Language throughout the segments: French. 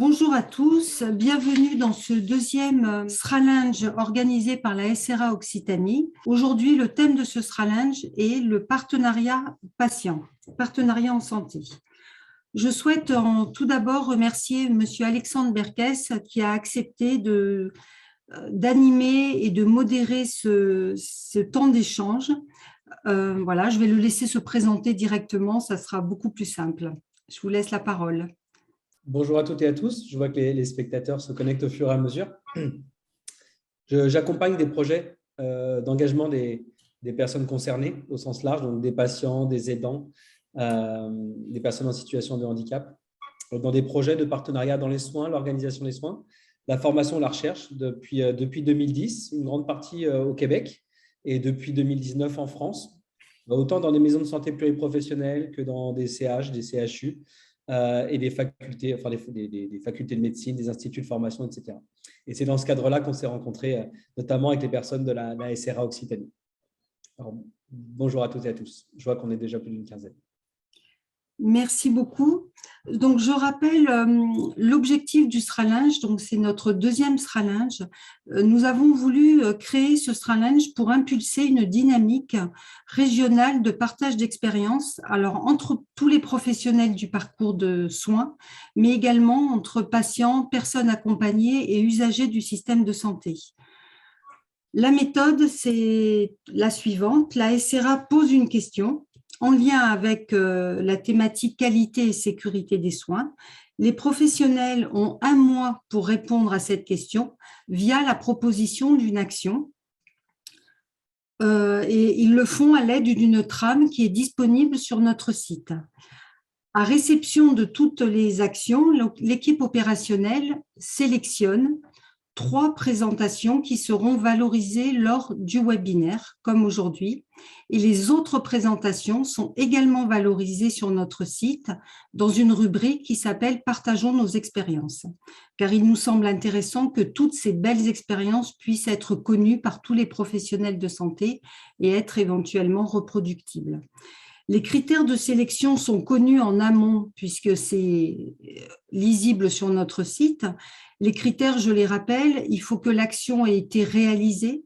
Bonjour à tous, bienvenue dans ce deuxième Sralinge organisé par la SRA Occitanie. Aujourd'hui, le thème de ce Sralinge est le partenariat patient, partenariat en santé. Je souhaite tout d'abord remercier Monsieur Alexandre Berkès qui a accepté d'animer et de modérer ce temps d'échange. Voilà, je vais le laisser se présenter directement, ça sera beaucoup plus simple. Je vous laisse la parole. Bonjour à toutes et à tous. Je vois que les spectateurs se connectent au fur et à mesure. J'accompagne des projets d'engagement des personnes concernées au sens large, donc des patients, des aidants, des personnes en situation de handicap, dans des projets de partenariat dans les soins, l'organisation des soins, la formation et la recherche depuis 2010, une grande partie au Québec et depuis 2019 en France, autant dans des maisons de santé pluriprofessionnelles que dans des CH, des CHU. Et des facultés, enfin des facultés de médecine, des instituts de formation, etc. Et c'est dans ce cadre-là qu'on s'est rencontrés, notamment avec les personnes de la SRA Occitanie. Alors, bonjour à toutes et à tous. Je vois qu'on est déjà plus d'une quinzaine. Merci beaucoup. Donc, je rappelle l'objectif du Sralinge, donc c'est notre deuxième Sralinge. Nous avons voulu créer ce Sralinge pour impulser une dynamique régionale de partage d'expériences, alors entre tous les professionnels du parcours de soins, mais également entre patients, personnes accompagnées et usagers du système de santé. La méthode, c'est la suivante. La SRA pose une question en lien avec la thématique qualité et sécurité des soins. Les professionnels ont 1 mois pour répondre à cette question via la proposition d'une action. Et ils le font à l'aide d'une trame qui est disponible sur notre site. À réception de toutes les actions, l'équipe opérationnelle sélectionne 3 présentations qui seront valorisées lors du webinaire, comme aujourd'hui. Et les autres présentations sont également valorisées sur notre site dans une rubrique qui s'appelle « Partageons nos expériences ». Car il nous semble intéressant que toutes ces belles expériences puissent être connues par tous les professionnels de santé et être éventuellement reproductibles. Les critères de sélection sont connus en amont puisque c'est lisible sur notre site. Les critères, je les rappelle, il faut que l'action ait été réalisée,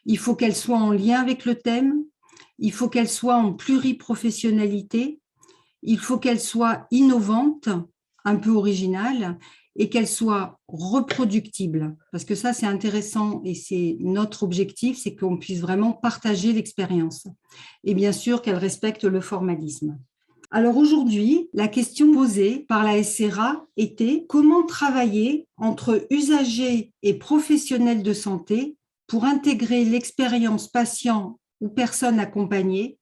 il faut qu'elle soit en lien avec le thème, il faut qu'elle soit en pluriprofessionnalité, il faut qu'elle soit innovante, un peu originale, et qu'elle soit reproductible. Parce que ça, c'est intéressant et c'est notre objectif, c'est qu'on puisse vraiment partager l'expérience. Et bien sûr, qu'elle respecte le formalisme. Alors aujourd'hui, la question posée par la SRA était comment travailler entre usagers et professionnels de santé pour intégrer l'expérience patient ou personne accompagnée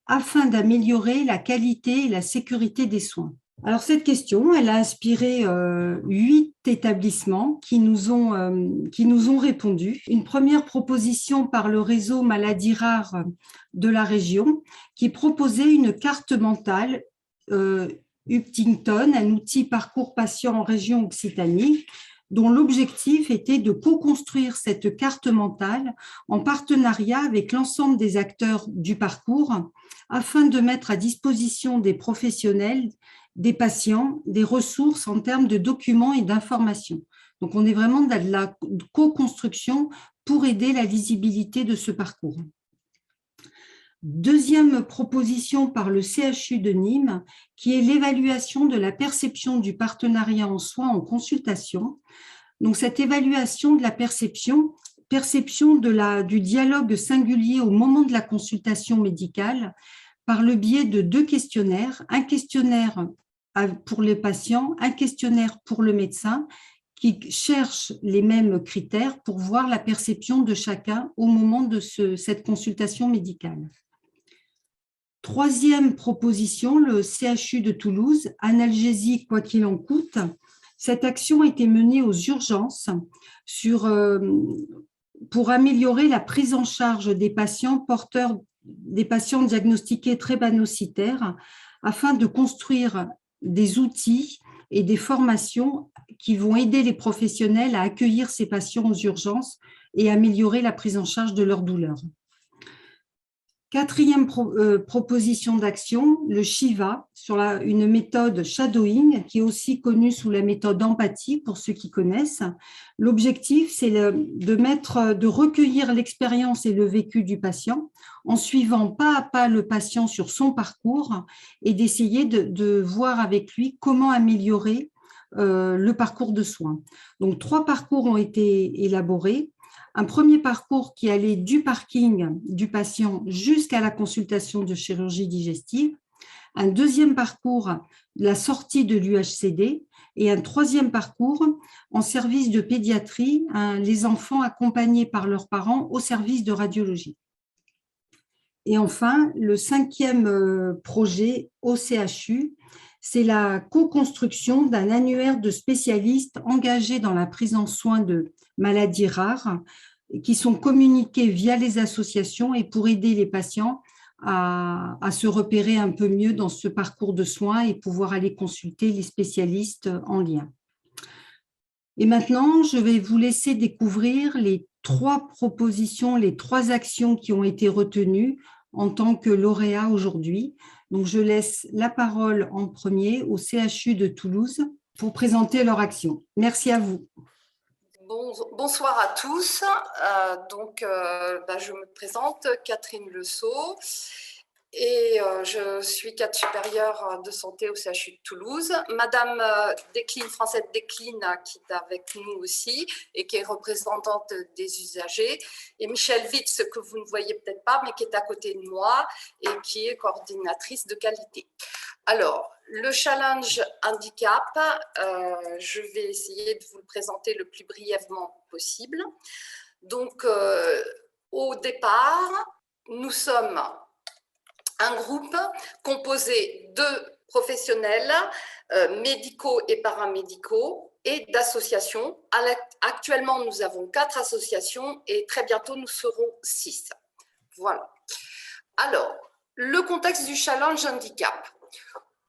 afin d'améliorer la qualité et la sécurité des soins. Alors cette question, elle a inspiré 8 établissements qui nous ont répondu. Une première proposition par le réseau Maladies rares de la région qui proposait une carte mentale Uptington, un outil parcours patient en région Occitanie, dont l'objectif était de co-construire cette carte mentale en partenariat avec l'ensemble des acteurs du parcours afin de mettre à disposition des professionnels, des patients, des ressources en termes de documents et d'informations. Donc, on est vraiment dans la co-construction pour aider la lisibilité de ce parcours. Deuxième proposition par le CHU de Nîmes, qui est l'évaluation de la perception du partenariat en soins en consultation. Donc, cette évaluation de la perception du dialogue singulier au moment de la consultation médicale par le biais de 2 questionnaires, un questionnaire pour les patients, un questionnaire pour le médecin, qui cherchent les mêmes critères pour voir la perception de chacun au moment de cette consultation médicale. Troisième proposition, le CHU de Toulouse, analgésie quoi qu'il en coûte. Cette action a été menée aux urgences pour améliorer la prise en charge des patients diagnostiqués drépanocytaires afin de construire des outils et des formations qui vont aider les professionnels à accueillir ces patients aux urgences et améliorer la prise en charge de leurs douleurs. Quatrième proposition d'action, le Shiva, sur une méthode shadowing qui est aussi connue sous la méthode empathie pour ceux qui connaissent. L'objectif, c'est de recueillir l'expérience et le vécu du patient en suivant pas à pas le patient sur son parcours et d'essayer de voir avec lui comment améliorer le parcours de soins. Donc, 3 parcours ont été élaborés. Un premier parcours qui allait du parking du patient jusqu'à la consultation de chirurgie digestive, un deuxième parcours, la sortie de l'UHCD, et un troisième parcours en service de pédiatrie, les enfants accompagnés par leurs parents au service de radiologie. Et enfin, le 5e projet au CHU, c'est la co-construction d'un annuaire de spécialistes engagés dans la prise en soin de maladies rares qui sont communiqués via les associations et pour aider les patients à se repérer un peu mieux dans ce parcours de soins et pouvoir aller consulter les spécialistes en lien. Et maintenant, je vais vous laisser découvrir les 3 propositions, les 3 actions qui ont été retenues en tant que lauréat aujourd'hui. Donc, je laisse la parole en premier au CHU de Toulouse pour présenter leur action. Merci à vous. Bonsoir à tous. Je me présente, Catherine Lesault, et je suis cadre supérieur de santé au CHU de Toulouse. Madame Desclines, Francette Desclines, qui est avec nous aussi et qui est représentante des usagers, et Michèle Witz, que vous ne voyez peut-être pas, mais qui est à côté de moi et qui est coordinatrice de qualité. Alors, le challenge handicap, je vais essayer de vous le présenter le plus brièvement possible. Donc, au départ, nous sommes un groupe composé de professionnels médicaux et paramédicaux et d'associations. Actuellement, nous avons 4 associations et très bientôt, nous serons 6. Voilà. Alors, le contexte du challenge handicap.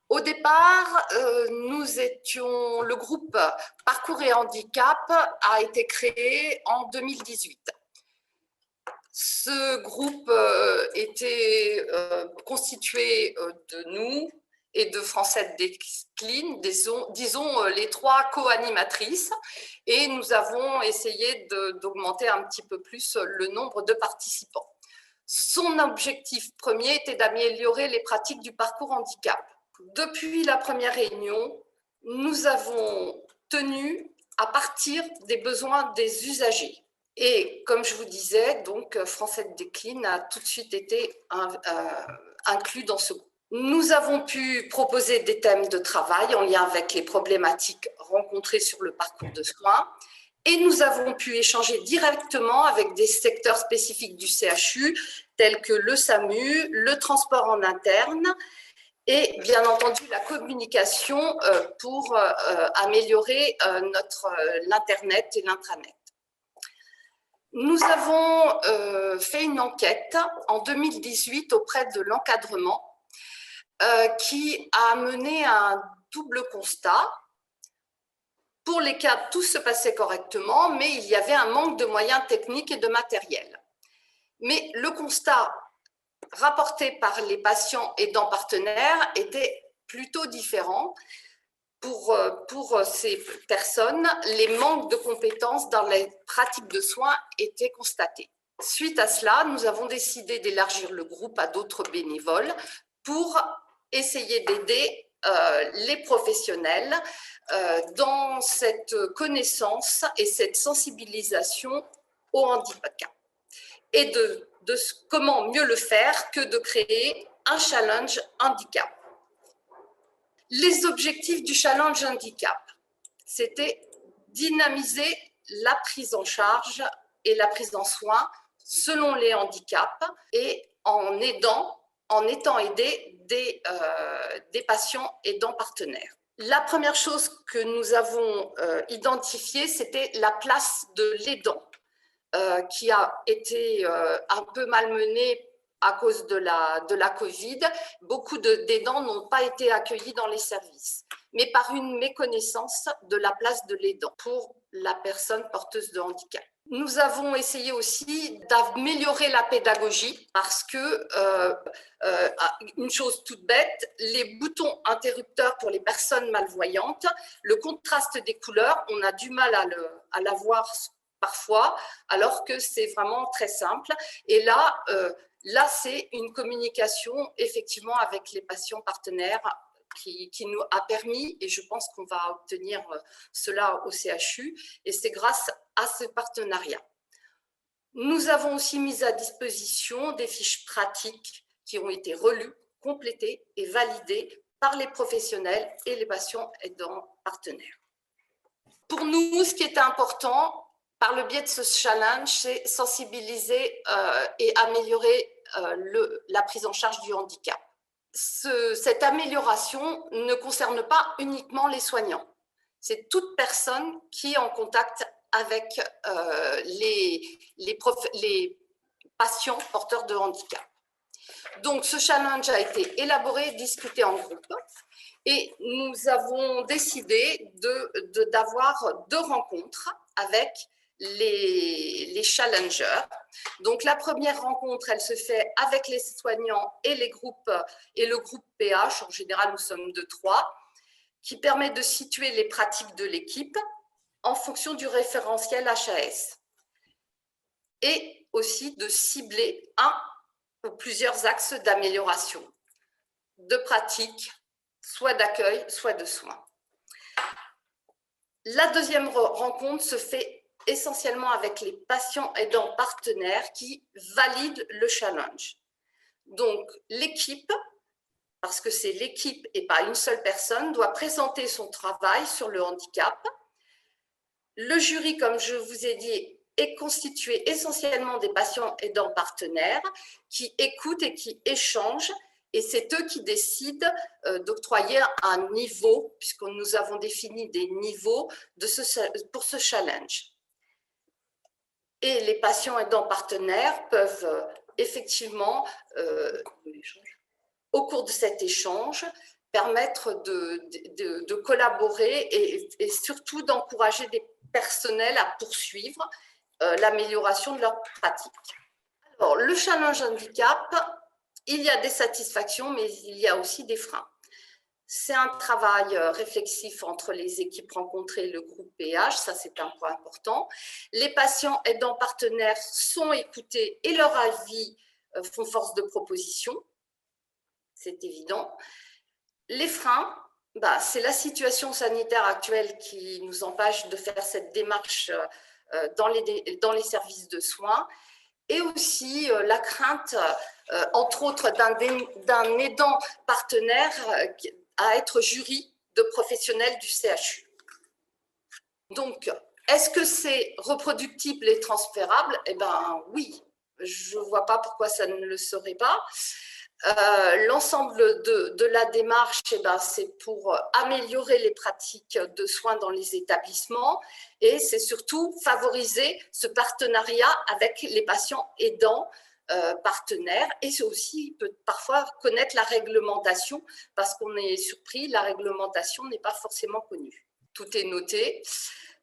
Au départ, le groupe Parcours et Handicap a été créé en 2018. Ce groupe était constitué de nous et de Francette Desclines, disons les 3 co-animatrices, et nous avons essayé d'augmenter un petit peu plus le nombre de participants. Son objectif premier était d'améliorer les pratiques du parcours handicap. Depuis la première réunion, nous avons tenu à partir des besoins des usagers. Et comme je vous disais, donc Francette Desclines a tout de suite été inclus dans ce groupe. Nous avons pu proposer des thèmes de travail en lien avec les problématiques rencontrées sur le parcours de soins. Et nous avons pu échanger directement avec des secteurs spécifiques du CHU, tels que le SAMU, le transport en interne, et bien entendu la communication pour améliorer l'Internet et l'intranet. Nous avons fait une enquête en 2018 auprès de l'encadrement qui a mené un double constat. Pour les cas, tout se passait correctement, mais il y avait un manque de moyens techniques et de matériel. Mais le constat rapporté par les patients aidants partenaires était plutôt différent. Pour ces personnes, les manques de compétences dans les pratiques de soins étaient constatés. Suite à cela, nous avons décidé d'élargir le groupe à d'autres bénévoles pour essayer d'aider les professionnels dans cette connaissance et cette sensibilisation au handicap. Et comment mieux le faire que de créer un challenge handicap. Les objectifs du challenge handicap, c'était dynamiser la prise en charge et la prise en soin selon les handicaps et en étant aidé des patients aidants partenaires. La première chose que nous avons identifiée, c'était la place de l'aidant, qui a été un peu malmenée à cause de la Covid. Beaucoup d'aidants n'ont pas été accueillis dans les services, mais par une méconnaissance de la place de l'aidant pour la personne porteuse de handicap. Nous avons essayé aussi d'améliorer la pédagogie parce que, une chose toute bête, les boutons interrupteurs pour les personnes malvoyantes, le contraste des couleurs, on a du mal à l'avoir parfois, alors que c'est vraiment très simple. Et là, c'est une communication effectivement avec les patients partenaires qui nous a permis, et je pense qu'on va obtenir cela au CHU, et c'est grâce à ce partenariat. Nous avons aussi mis à disposition des fiches pratiques qui ont été relues, complétées et validées par les professionnels et les patients aidants partenaires. Pour nous, ce qui était important, par le biais de ce challenge, c'est sensibiliser et améliorer la prise en charge du handicap. Cette amélioration ne concerne pas uniquement les soignants. C'est toute personne qui est en contact avec les patients porteurs de handicap. Donc, ce challenge a été élaboré et discuté en groupe et nous avons décidé d'avoir 2 rencontres avec les challengers. Donc, la première rencontre, elle se fait avec les soignants et les groupes et le groupe PH. En général, nous sommes de 3, qui permet de situer les pratiques de l'équipe en fonction du référentiel HAS et aussi de cibler un ou plusieurs axes d'amélioration, de pratique, soit d'accueil, soit de soins. La deuxième rencontre se fait essentiellement avec les patients aidants partenaires qui valident le challenge. Donc, l'équipe, parce que c'est l'équipe et pas une seule personne, doit présenter son travail sur le handicap. Le jury, comme je vous ai dit, est constitué essentiellement des patients aidants partenaires qui écoutent et qui échangent, et c'est eux qui décident d'octroyer un niveau, puisque nous avons défini des niveaux pour ce challenge. Et les patients aidants partenaires peuvent effectivement, au cours de cet échange, permettre de collaborer et surtout d'encourager des personnels à poursuivre l'amélioration de leur pratique. Alors, le challenge handicap, il y a des satisfactions, mais il y a aussi des freins. C'est un travail réflexif entre les équipes rencontrées et le groupe PH, ça c'est un point important. Les patients aidants partenaires sont écoutés et leur avis font force de proposition, c'est évident. Les freins, c'est la situation sanitaire actuelle qui nous empêche de faire cette démarche dans les services de soins, et aussi la crainte, entre autres, d'un aidant partenaire à être jury de professionnels du CHU. Donc, est-ce que c'est reproductible et transférable? Eh bien, oui. Je ne vois pas pourquoi ça ne le serait pas. L'ensemble de la démarche, c'est pour améliorer les pratiques de soins dans les établissements, et c'est surtout favoriser ce partenariat avec les patients aidants partenaires, et c'est aussi peut parfois connaître la réglementation, parce qu'on est surpris, la réglementation n'est pas forcément connue. Tout est noté.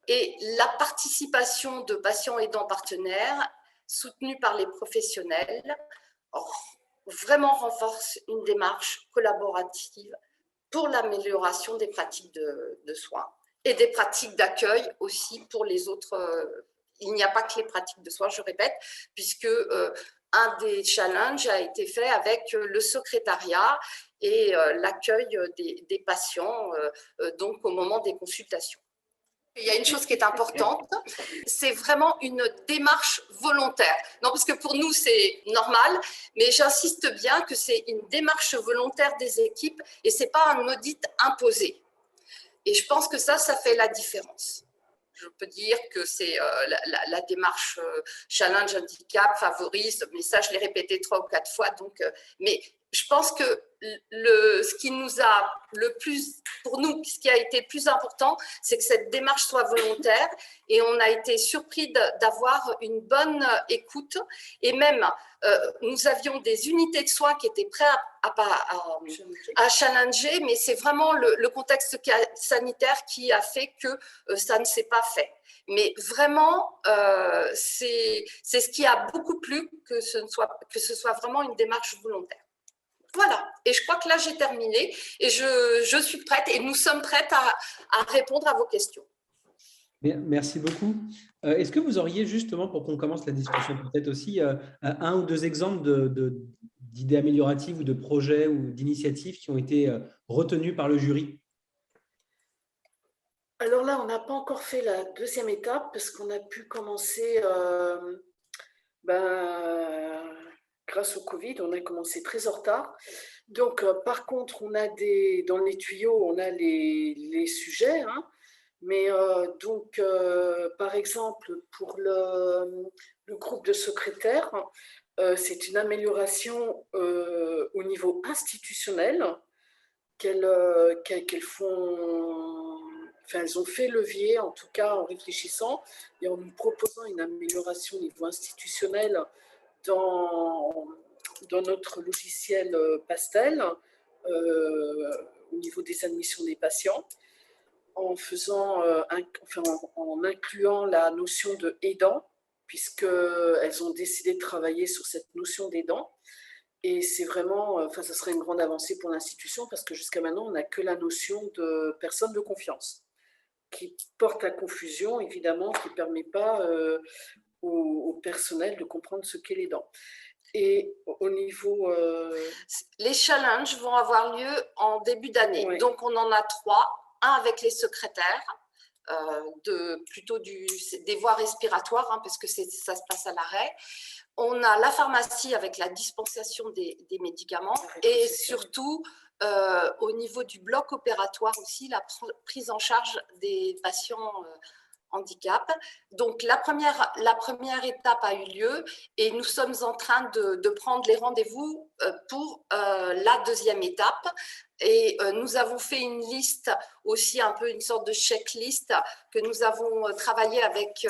Et la participation de patients aidants partenaires soutenue par les professionnels vraiment renforce une démarche collaborative pour l'amélioration des pratiques de soins et des pratiques d'accueil aussi pour les autres. Il n'y a pas que les pratiques de soins, je répète, puisque un des challenges a été fait avec le secrétariat et l'accueil des patients donc au moment des consultations. Il y a une chose qui est importante, c'est vraiment une démarche volontaire. Non, parce que pour nous, c'est normal, mais j'insiste bien que c'est une démarche volontaire des équipes et ce n'est pas un audit imposé. Et je pense que ça fait la différence. Je peux dire que c'est la démarche challenge handicap favorise, mais ça, je l'ai répété 3 ou 4 fois. Donc, mais je pense que ce qui nous a le plus, pour nous, ce qui a été le plus important, c'est que cette démarche soit volontaire, et on a été surpris d'avoir une bonne écoute, et même nous avions des unités de soins qui étaient prêtes à challenger, mais c'est vraiment le contexte sanitaire qui a fait que ça ne s'est pas fait. Mais vraiment, c'est ce qui a beaucoup plu que ce soit vraiment une démarche volontaire. Voilà, et je crois que là j'ai terminé et je suis prête et nous sommes prêtes à répondre à vos questions. Merci beaucoup. Est-ce que vous auriez justement, pour qu'on commence la discussion, peut-être aussi un ou deux exemples d'idées amélioratives ou de projets ou d'initiatives qui ont été retenus par le jury? Alors là, on n'a pas encore fait la deuxième étape parce qu'on a pu commencer, grâce au Covid, on a commencé très en retard. Donc, par contre, on a dans les tuyaux, on a les sujets, hein. Mais donc, par exemple, pour le groupe de secrétaires, c'est une amélioration au niveau institutionnel qu'elles font. Enfin, elles ont fait levier, en tout cas en réfléchissant et en nous proposant une amélioration au niveau institutionnel dans notre logiciel Pastel, au niveau des admissions des patients, en incluant la notion de aidant, puisqu'elles ont décidé de travailler sur cette notion d'aidant. Et c'est vraiment, ça serait une grande avancée pour l'institution, parce que jusqu'à maintenant, on n'a que la notion de personne de confiance, qui porte à confusion, évidemment, qui ne permet pas au personnel de comprendre ce qu'est l'aidant. Et au niveau… Les challenges vont avoir lieu en début d'année. Oui. Donc, on en a 3. Un avec les secrétaires, plutôt des voies respiratoires, hein, parce que ça se passe à l'arrêt. On a la pharmacie avec la dispensation des médicaments et surtout, au niveau du bloc opératoire aussi, la prise en charge des patients handicap. Donc, la première étape a eu lieu et nous sommes en train de prendre les rendez-vous pour la deuxième étape. Et nous avons fait une liste aussi, un peu une sorte de checklist que nous avons travaillé avec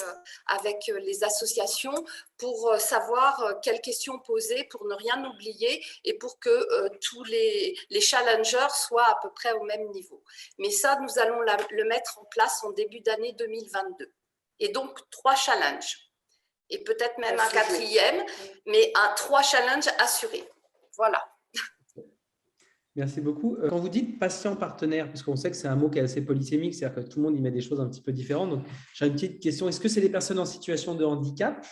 les associations pour savoir quelles questions poser, pour ne rien oublier et pour que tous les challengers soient à peu près au même niveau. Mais ça, nous allons le mettre en place en début d'année 2022. Et donc, 3 challenges. Et peut-être même un 4e, mais 3 challenges assurés. Voilà. Merci beaucoup. Quand vous dites patient partenaire, parce qu'on sait que c'est un mot qui est assez polysémique, c'est-à-dire que tout le monde y met des choses un petit peu différentes. Donc, j'ai une petite question. Est-ce que c'est des personnes en situation de handicap,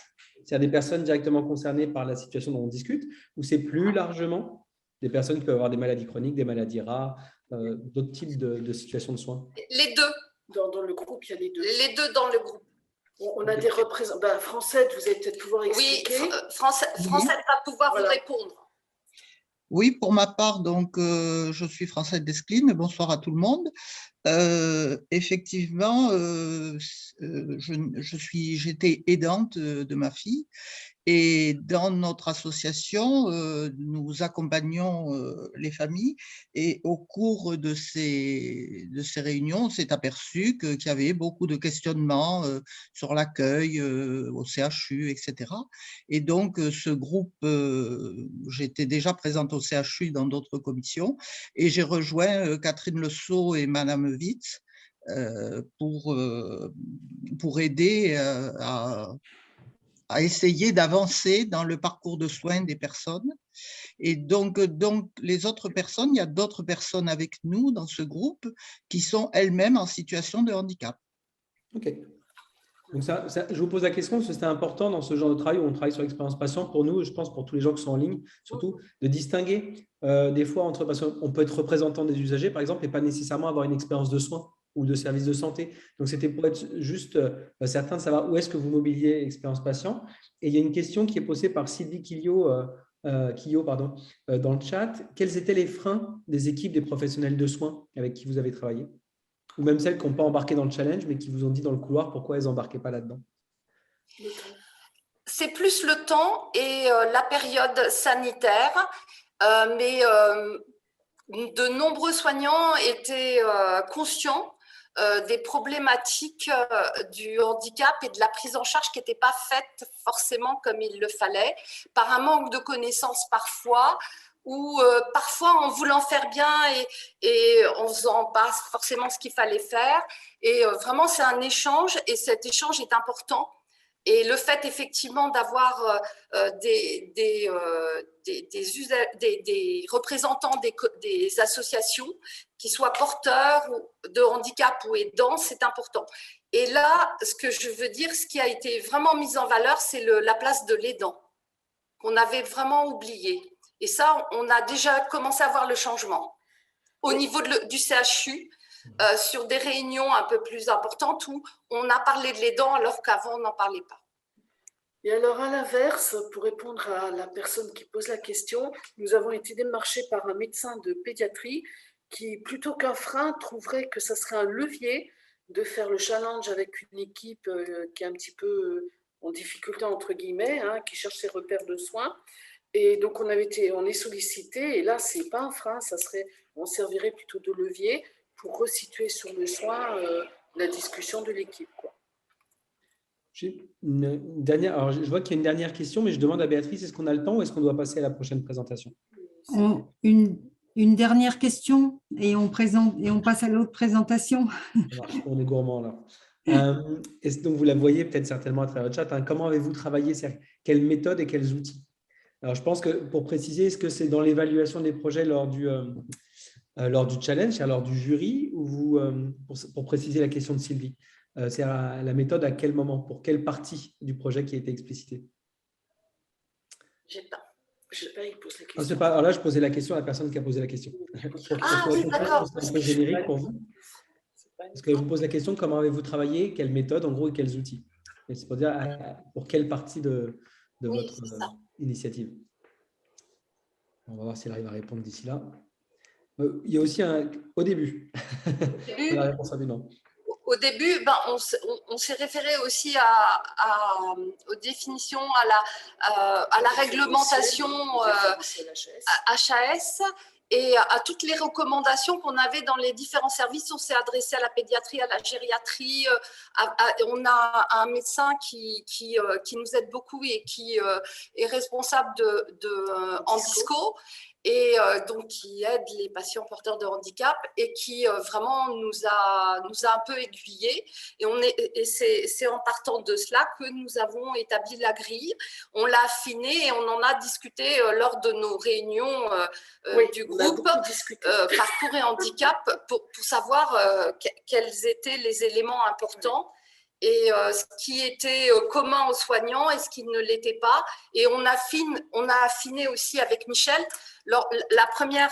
c'est-à-dire des personnes directement concernées par la situation dont on discute, ou c'est plus largement des personnes qui peuvent avoir des maladies chroniques, des maladies rares, d'autres types de situations de soins? Les deux. Dans le groupe, il y a les deux. Les deux dans le groupe. On a des représentants. Française, vous allez peut-être pouvoir expliquer. Oui, Française va pouvoir vous répondre. Oui, pour ma part, donc, je suis Française Desclines. Bonsoir à tout le monde. Effectivement, j'étais aidante de ma fille. Et dans notre association, nous accompagnons les familles et au cours de ces réunions, on s'est aperçu qu'il y avait beaucoup de questionnements sur l'accueil au CHU, etc. Et donc, ce groupe, j'étais déjà présente au CHU dans d'autres commissions et j'ai rejoint Catherine Le Sceau et Madame Witz pour aider à essayer d'avancer dans le parcours de soins des personnes. Et donc les autres personnes, il y a d'autres personnes avec nous dans ce groupe qui sont elles-mêmes en situation de handicap. OK. Donc je vous pose la question parce que c'était important dans ce genre de travail où on travaille sur l'expérience patient pour nous, je pense pour tous les gens qui sont en ligne, surtout de distinguer des fois entre patients. On peut être représentant des usagers, par exemple, et pas nécessairement avoir une expérience de soins ou de services de santé. Donc, c'était pour être juste certain de savoir où est-ce que vous mobiliez expérience patient. Et il y a une question qui est posée par Sylvie Quillot, dans le chat. Quels étaient les freins des équipes des professionnels de soins avec qui vous avez travaillé? Ou même celles qui n'ont pas embarqué dans le challenge, mais qui vous ont dit dans le couloir pourquoi elles n'embarquaient pas là-dedans? C'est plus le temps et la période sanitaire, mais de nombreux soignants étaient conscients des problématiques du handicap et de la prise en charge qui n'était pas faite forcément comme il le fallait, par un manque de connaissances parfois, où parfois en voulant faire bien et en faisant pas forcément ce qu'il fallait faire. Et vraiment, c'est un échange et cet échange est important. Et le fait effectivement d'avoir des représentants des associations qui soient porteurs de handicap ou aidants, c'est important. Et là, ce que je veux dire, ce qui a été vraiment mis en valeur, c'est la place de l'aidant, qu'on avait vraiment oublié. Et ça, on a déjà commencé à voir le changement. Au niveau du CHU, sur des réunions un peu plus importantes où on a parlé de l'aidant alors qu'avant, on n'en parlait pas. Et alors, à l'inverse, pour répondre à la personne qui pose la question, nous avons été démarchés par un médecin de pédiatrie qui, plutôt qu'un frein, trouverait que ça serait un levier de faire le challenge avec une équipe qui est un petit peu en difficulté, entre guillemets, hein, qui cherche ses repères de soins. Et donc, on est sollicité, et là, ce n'est pas un frein, on servirait plutôt de levier pour resituer sur le soin la discussion de l'équipe, quoi. J'ai une dernière, alors je vois qu'il y a une dernière question, mais je demande à Béatrice, est-ce qu'on a le temps ou est-ce qu'on doit passer à la prochaine présentation? Une dernière question et on passe à l'autre présentation. On est gourmand là. Donc vous la voyez peut-être certainement à travers le chat. Hein, comment avez-vous travaillé? Quelles méthodes et quels outils? Alors je pense que pour préciser, est-ce que c'est dans l'évaluation des projets lors du challenge, lors du jury, ou pour préciser la question de Sylvie? C'est la méthode à quel moment, pour quelle partie du projet qui a été explicitée? Je sais pas, il pose la question. Alors là, je posais la question à la personne qui a posé la question. Oui, d'accord. C'est un peu générique pour vous. Parce que je vous pose la question, comment avez-vous travaillé? Quelle méthode, en gros, et quels outils? Et c'est pour dire pour quelle partie de votre initiative. On va voir s'il arrive à répondre d'ici là. Il y a aussi au début. La réponse à non. Au début, on s'est référé aussi aux définitions, à la réglementation HAS et à toutes les recommandations qu'on avait dans les différents services. On s'est adressé à la pédiatrie, à la gériatrie. On a un médecin qui nous aide beaucoup et qui est responsable de Handisco. Et donc qui aide les patients porteurs de handicap et qui vraiment nous a un peu aiguillés. Et c'est en partant de cela que nous avons établi la grille. On l'a affinée et on en a discuté lors de nos réunions du groupe Parcours et Handicap pour savoir quels étaient les éléments importants et ce qui était commun aux soignants et ce qui ne l'était pas. Et on a affiné aussi avec Michel. Les premières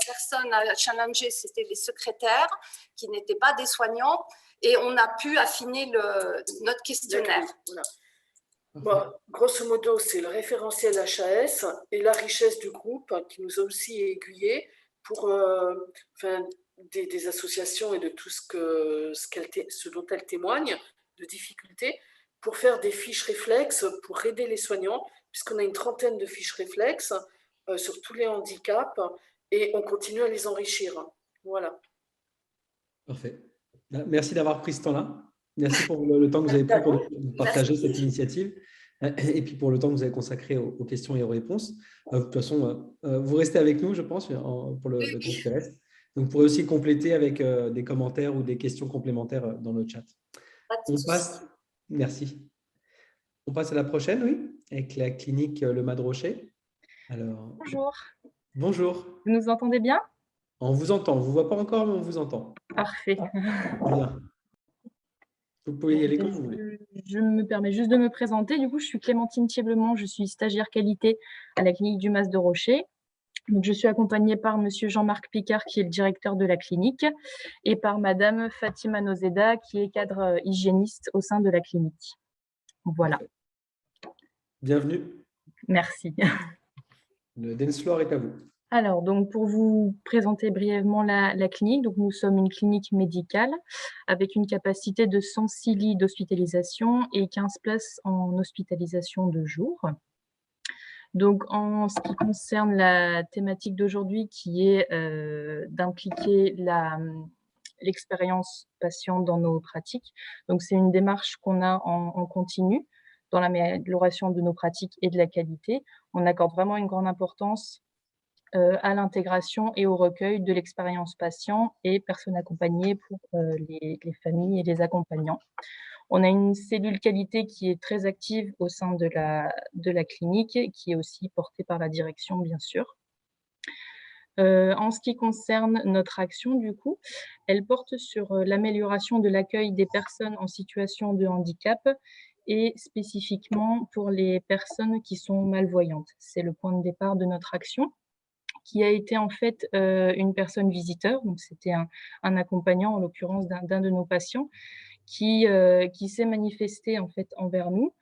personnes à challenger, c'était les secrétaires qui n'étaient pas des soignants. Et on a pu affiner notre questionnaire. Voilà. Bon, grosso modo, c'est le référentiel HAS et la richesse du groupe qui nous a aussi aiguillés pour des associations et de tout ce dont elles témoignent, de difficultés, pour faire des fiches réflexes pour aider les soignants, puisqu'on a une trentaine de fiches réflexes sur tous les handicaps et on continue à les enrichir. Voilà. Parfait. Merci d'avoir pris ce temps-là. Merci pour le temps que vous avez pris pour partager cette initiative et puis pour le temps que vous avez consacré aux questions et aux réponses. De toute façon, vous restez avec nous, je pense, pour le temps qui reste. Donc, vous pourrez aussi compléter avec des commentaires ou des questions complémentaires dans le chat. Merci. On passe à la prochaine, oui, avec la clinique Le Madrocher. Alors, bonjour. Bonjour. Vous nous entendez bien? On vous entend. On ne vous voit pas encore, mais on vous entend. Parfait. Bien. Vous pouvez y aller comme vous voulez. Je me permets juste de me présenter. Du coup, je suis Clémentine Thieblemont, je suis stagiaire qualité à la clinique du Mas de Rocher. Donc, je suis accompagnée par monsieur Jean-Marc Picard, qui est le directeur de la clinique, et par madame Fatima Nozeda, qui est cadre hygiéniste au sein de la clinique. Voilà. Bienvenue. Merci. Le dance floor est à vous. Alors, donc, pour vous présenter brièvement la clinique, donc nous sommes une clinique médicale avec une capacité de 106 lits d'hospitalisation et 15 places en hospitalisation de jour. Donc, en ce qui concerne la thématique d'aujourd'hui, qui est d'impliquer l'expérience patient dans nos pratiques, donc c'est une démarche qu'on a en continu. dans l'amélioration de nos pratiques et de la qualité. On accorde vraiment une grande importance à l'intégration et au recueil de l'expérience patient et personnes accompagnées pour les familles et les accompagnants. On a une cellule qualité qui est très active au sein de la clinique, qui est aussi portée par la direction, bien sûr. En ce qui concerne notre action, du coup, elle porte sur l'amélioration de l'accueil des personnes en situation de handicap et spécifiquement pour les personnes qui sont malvoyantes. C'est le point de départ de notre action, qui a été en fait une personne visiteur, donc c'était un accompagnant, en l'occurrence d'un de nos patients, qui s'est manifesté en fait envers nous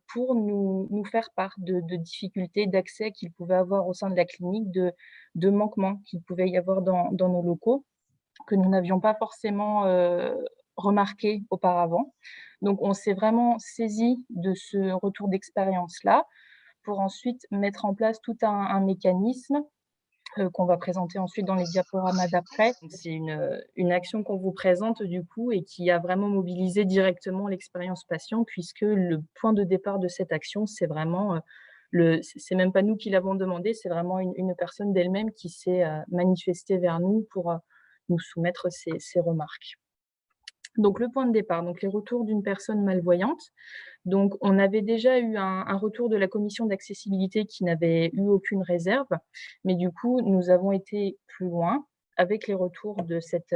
pour nous faire part de difficultés d'accès qu'il pouvait avoir au sein de la clinique, de manquements qu'il pouvait y avoir dans nos locaux, que nous n'avions pas forcément remarqué auparavant. Donc on s'est vraiment saisi de ce retour d'expérience-là pour ensuite mettre en place tout un mécanisme qu'on va présenter ensuite dans les diaporamas d'après. C'est une action qu'on vous présente du coup et qui a vraiment mobilisé directement l'expérience patient, puisque le point de départ de cette action, c'est vraiment c'est même pas nous qui l'avons demandé, c'est vraiment une personne d'elle-même qui s'est manifestée vers nous pour nous soumettre ses remarques. Donc le point de départ, donc les retours d'une personne malvoyante. Donc on avait déjà eu un retour de la commission d'accessibilité qui n'avait eu aucune réserve, mais du coup nous avons été plus loin avec les retours de cette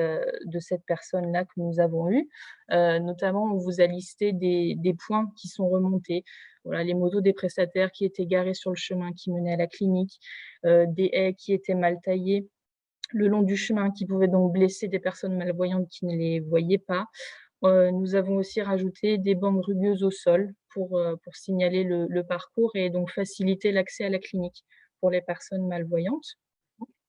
personne-là que nous avons eu. Notamment, on vous a listé des points qui sont remontés. Voilà, les motos des prestataires qui étaient garés sur le chemin qui menait à la clinique, des haies qui étaient mal taillées le long du chemin, qui pouvaient donc blesser des personnes malvoyantes qui ne les voyaient pas. Nous avons aussi rajouté des bandes rugueuses au sol pour signaler le parcours et donc faciliter l'accès à la clinique pour les personnes malvoyantes.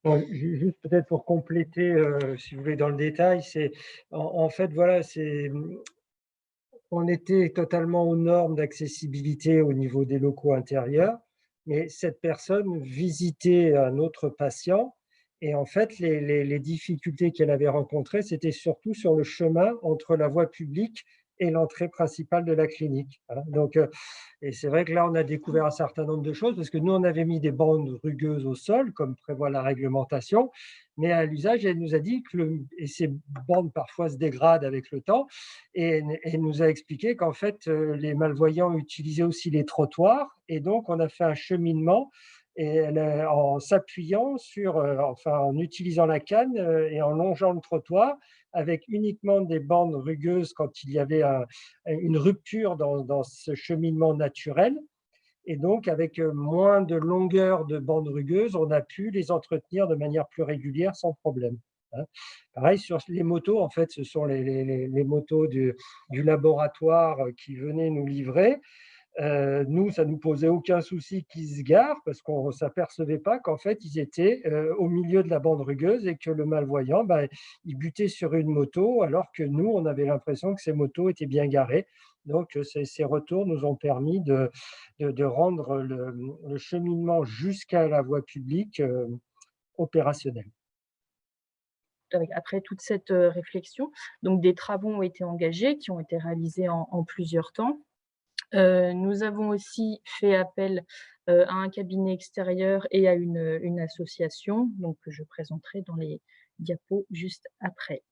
Bon, juste peut-être pour compléter, si vous voulez, dans le détail, c'est en fait, voilà, on était totalement aux normes d'accessibilité au niveau des locaux intérieurs, mais cette personne visitait un autre patient et en fait, les difficultés qu'elle avait rencontrées, c'était surtout sur le chemin entre la voie publique et l'entrée principale de la clinique, hein. Donc, et c'est vrai que là, on a découvert un certain nombre de choses parce que nous, on avait mis des bandes rugueuses au sol, comme prévoit la réglementation, mais à l'usage, elle nous a dit que et ces bandes parfois se dégradent avec le temps, et elle nous a expliqué qu'en fait, les malvoyants utilisaient aussi les trottoirs, et donc on a fait un cheminement et en s'appuyant sur, enfin en utilisant la canne et en longeant le trottoir avec uniquement des bandes rugueuses quand il y avait une rupture dans ce cheminement naturel. Et donc, avec moins de longueur de bandes rugueuses, on a pu les entretenir de manière plus régulière sans problème, hein. Pareil sur les motos, en fait, ce sont les motos du laboratoire qui venaient nous livrer. Nous, ça ne nous posait aucun souci qu'ils se garent parce qu'on ne s'apercevait pas qu'en fait, ils étaient au milieu de la bande rugueuse et que le malvoyant, ben, il butait sur une moto alors que nous, on avait l'impression que ces motos étaient bien garées. Donc, ces retours nous ont permis de rendre le cheminement jusqu'à la voie publique opérationnel. Après toute cette réflexion, donc des travaux ont été engagés, qui ont été réalisés en plusieurs temps. Nous avons aussi fait appel à un cabinet extérieur et à une association, donc que je présenterai dans les diapos juste après.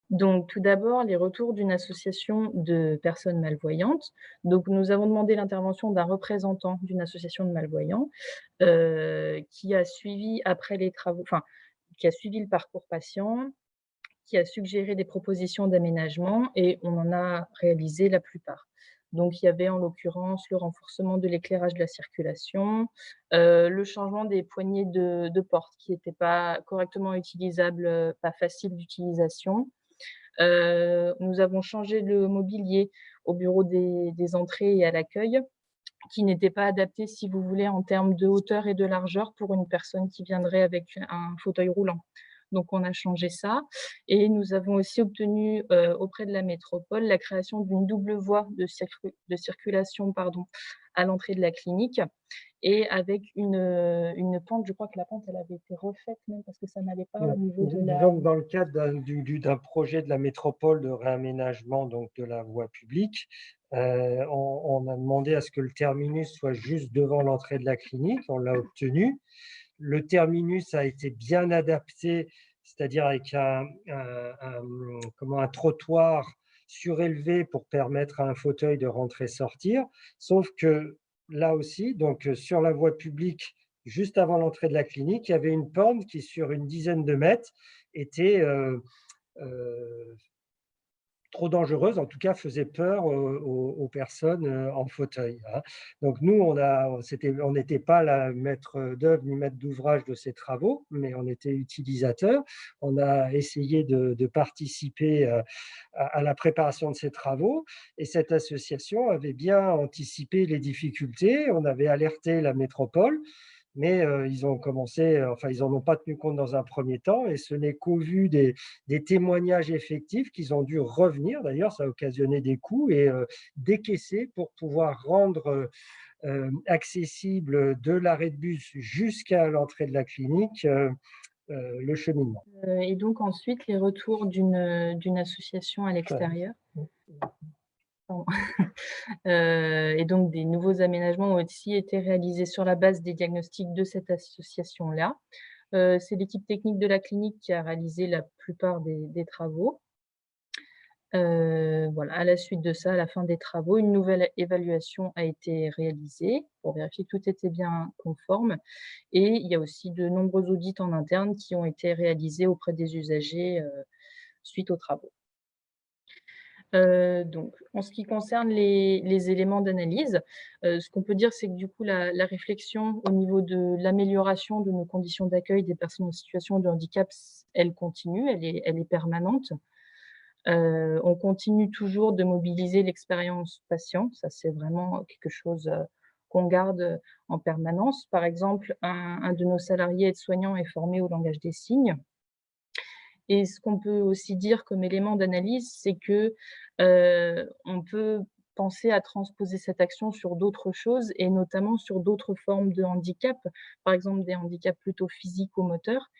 Donc tout d'abord, les retours d'une association de personnes malvoyantes. Donc nous avons demandé l'intervention d'un représentant d'une association de malvoyants qui a suivi après les travaux, enfin qui a suivi le parcours patient, qui a suggéré des propositions d'aménagement et on en a réalisé la plupart. Donc, il y avait en l'occurrence le renforcement de l'éclairage de la circulation, le changement des poignées de porte qui n'étaient pas correctement utilisables, pas faciles d'utilisation. Nous avons changé le mobilier au bureau des entrées et à l'accueil qui n'était pas adapté, si vous voulez, en termes de hauteur et de largeur pour une personne qui viendrait avec un fauteuil roulant. Donc, on a changé ça et nous avons aussi obtenu auprès de la métropole la création d'une double voie de circulation à l'entrée de la clinique et avec une pente, je crois que la pente, elle avait été refaite même parce que ça n'allait pas au niveau de la… Disons que dans le cadre d'un projet de la métropole de réaménagement donc de la voie publique, on a demandé à ce que le terminus soit juste devant l'entrée de la clinique, on l'a obtenu. Le terminus a été bien adapté, c'est-à-dire avec un trottoir surélevé pour permettre à un fauteuil de rentrer-sortir, sauf que là aussi, donc sur la voie publique, juste avant l'entrée de la clinique, il y avait une pente qui, sur une dizaine de mètres, était trop dangereuse, en tout cas faisait peur aux personnes en fauteuil. Donc nous, on n'était pas la maître d'œuvre ni maître d'ouvrage de ces travaux, mais on était utilisateurs. On a essayé de participer à la préparation de ces travaux et cette association avait bien anticipé les difficultés. On avait alerté la métropole, mais ils ont commencé, ils n'en ont pas tenu compte dans un premier temps et ce n'est qu'au vu des témoignages effectifs qu'ils ont dû revenir. D'ailleurs, ça a occasionné des coûts et décaisser pour pouvoir rendre accessible de l'arrêt de bus jusqu'à l'entrée de la clinique le cheminement. Et donc ensuite, les retours d'une association à l'extérieur. Et donc, des nouveaux aménagements ont aussi été réalisés sur la base des diagnostics de cette association-là. C'est l'équipe technique de la clinique qui a réalisé la plupart des travaux. Voilà. À la suite de ça, à la fin des travaux, une nouvelle évaluation a été réalisée pour vérifier que tout était bien conforme. Et il y a aussi de nombreux audits en interne qui ont été réalisés auprès des usagers suite aux travaux. Donc, en ce qui concerne les éléments d'analyse, ce qu'on peut dire, c'est que du coup, la réflexion au niveau de l'amélioration de nos conditions d'accueil des personnes en situation de handicap, elle continue, elle est permanente. On continue toujours de mobiliser l'expérience patient, ça c'est vraiment quelque chose qu'on garde en permanence. Par exemple, un de nos salariés aides-soignants est formé au langage des signes. Et ce qu'on peut aussi dire comme élément d'analyse, c'est que on peut penser à transposer cette action sur d'autres choses et notamment sur d'autres formes de handicap, par exemple des handicaps plutôt physico-moteurs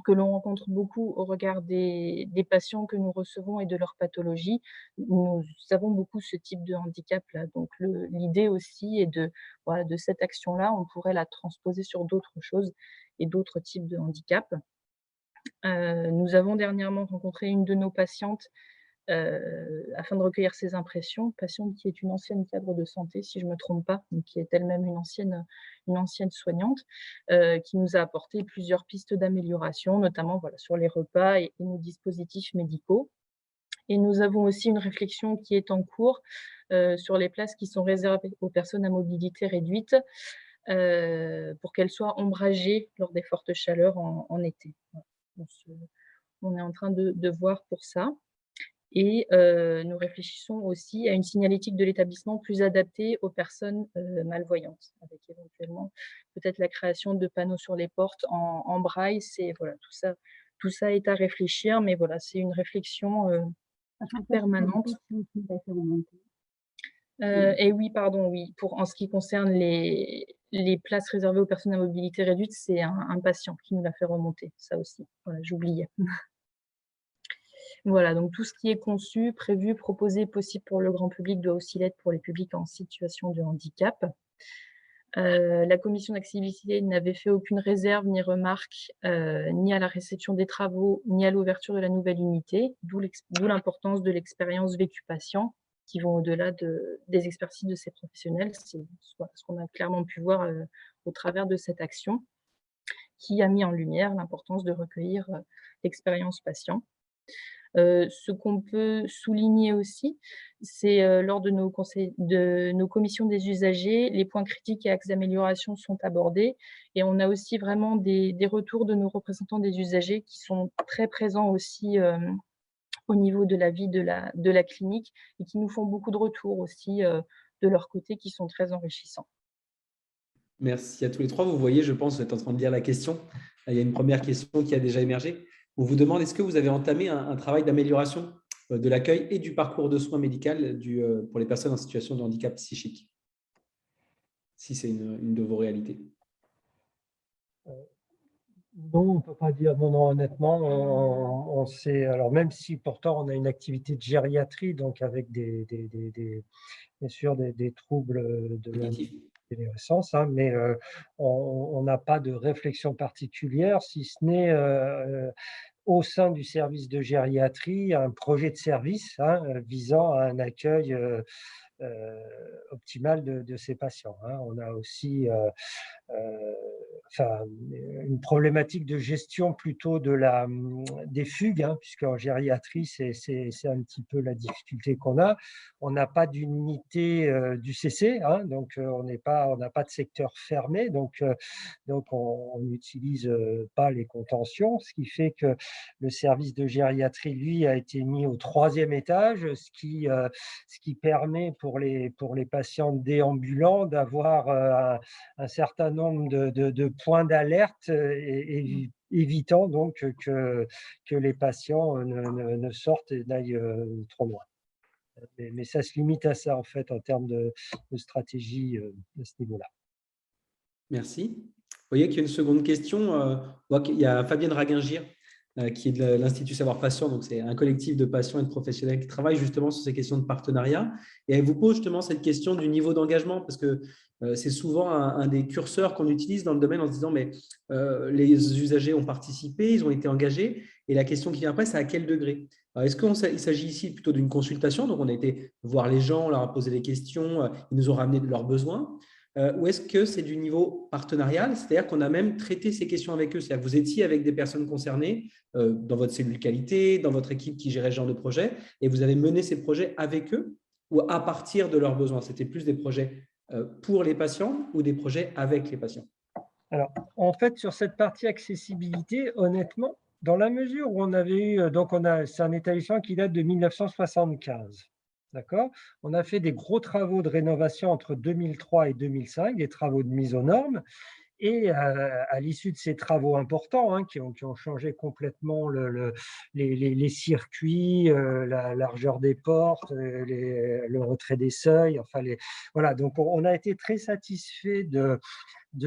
que l'on rencontre beaucoup au regard des patients que nous recevons et de leur pathologie. Nous avons beaucoup ce type de handicap-là. Donc l'idée aussi est de cette action-là, on pourrait la transposer sur d'autres choses et d'autres types de handicap. Nous avons dernièrement rencontré une de nos patientes afin de recueillir ses impressions, patiente qui est une ancienne cadre de santé, si je ne me trompe pas, donc qui est elle-même une ancienne soignante, qui nous a apporté plusieurs pistes d'amélioration, notamment sur les repas et nos dispositifs médicaux. Et nous avons aussi une réflexion qui est en cours sur les places qui sont réservées aux personnes à mobilité réduite pour qu'elles soient ombragées lors des fortes chaleurs en été. On est en train de voir pour ça. Et nous réfléchissons aussi à une signalétique de l'établissement plus adaptée aux personnes malvoyantes, avec éventuellement peut-être la création de panneaux sur les portes en braille. Tout ça est à réfléchir, mais voilà, c'est une réflexion permanente. Et oui, pardon, oui. En ce qui concerne les places réservées aux personnes à mobilité réduite, c'est un patient qui nous l'a fait remonter, ça aussi. Voilà, j'oubliais. Voilà, donc tout ce qui est conçu, prévu, proposé, possible pour le grand public doit aussi l'être pour les publics en situation de handicap. La commission d'accessibilité n'avait fait aucune réserve ni remarque, ni à la réception des travaux, ni à l'ouverture de la nouvelle unité, d'où l'importance de l'expérience vécue patient, qui vont au-delà des expertises de ces professionnels. C'est ce qu'on a clairement pu voir au travers de cette action, qui a mis en lumière l'importance de recueillir l'expérience patient. Ce qu'on peut souligner aussi, c'est lors de nos commissions des usagers, les points critiques et axes d'amélioration sont abordés et on a aussi vraiment des retours de nos représentants des usagers qui sont très présents aussi au niveau de la vie de la clinique et qui nous font beaucoup de retours aussi de leur côté qui sont très enrichissants. Merci à tous les trois. Vous voyez, je pense, vous êtes en train de lire la question. Il y a une première question qui a déjà émergé. On vous demande, est-ce que vous avez entamé un travail d'amélioration de l'accueil et du parcours de soins médical pour les personnes en situation de handicap psychique? si c'est une de vos réalités. Non, on ne peut pas dire. Non, non, honnêtement, on sait. Alors, même si pourtant on a une activité de gériatrie, donc avec bien sûr des troubles de l'adolescence, hein, mais on n'a pas de réflexion particulière, si ce n'est au sein du service de gériatrie, un projet de service, hein, visant à un accueil optimal de ces patients, hein. On a aussi enfin, une problématique de gestion plutôt des fugues, hein, puisqu'en gériatrie, c'est un petit peu la difficulté qu'on a. On n'a pas d'unité du CC, hein, donc on n'a pas de secteur fermé, donc on n'utilise pas les contentions, ce qui fait que le service de gériatrie, lui, a été mis au 3e étage, ce qui permet pour les patients déambulants d'avoir un certain nombre de points d'alerte, évitant donc que les patients ne sortent et n'aillent trop loin. Mais ça se limite à ça, en fait, en termes de stratégie à ce niveau-là. Merci. Vous voyez qu'il y a une seconde question. Il y a Fabienne Raguingir, qui est de l'Institut Savoir Patient, donc c'est un collectif de patients et de professionnels qui travaillent justement sur ces questions de partenariat. Et elle vous pose justement cette question du niveau d'engagement, parce que c'est souvent un des curseurs qu'on utilise dans le domaine en se disant mais les usagers ont participé, ils ont été engagés, et la question qui vient après, c'est à quel degré? Est-ce qu'il s'agit ici plutôt d'une consultation, donc on a été voir les gens, on leur a posé des questions, ils nous ont ramené leurs besoins, ou est-ce que c'est du niveau partenarial, c'est-à-dire qu'on a même traité ces questions avec eux, c'est-à-dire que vous étiez avec des personnes concernées dans votre cellule qualité, dans votre équipe qui gérait ce genre de projet, et vous avez mené ces projets avec eux ou à partir de leurs besoins? C'était plus des projets pour les patients ou des projets avec les patients? Alors, en fait, sur cette partie accessibilité, honnêtement, dans la mesure où on avait eu, c'est un établissement qui date de 1975. D'accord? On a fait des gros travaux de rénovation entre 2003 et 2005, des travaux de mise aux normes. Et à l'issue de ces travaux importants, hein, qui ont changé complètement les circuits, la largeur des portes, le retrait des seuils, enfin voilà. Donc on a été très satisfait de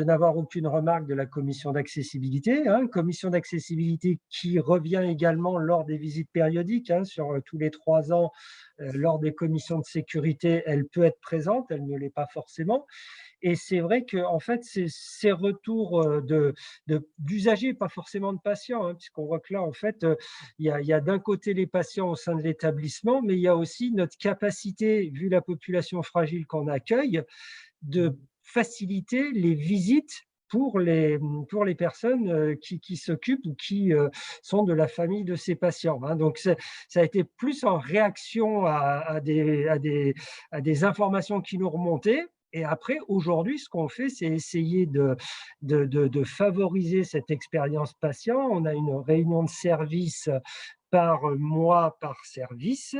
n'avoir aucune remarque de la commission d'accessibilité, hein, commission d'accessibilité qui revient également lors des visites périodiques, hein, sur tous les 3 ans, lors des commissions de sécurité, elle peut être présente, elle ne l'est pas forcément. Et c'est vrai que en fait, ces retours d'usagers, pas forcément de patients, hein, puisqu'on voit que là, en fait, il y a d'un côté les patients au sein de l'établissement, mais il y a aussi notre capacité, vu la population fragile qu'on accueille, de faciliter les visites pour les personnes qui s'occupent ou qui sont de la famille de ces patients, hein. Donc, ça a été plus en réaction à des informations qui nous remontaient. Et après, aujourd'hui, ce qu'on fait, c'est essayer de favoriser cette expérience patient. On a une réunion de service par mois, par service,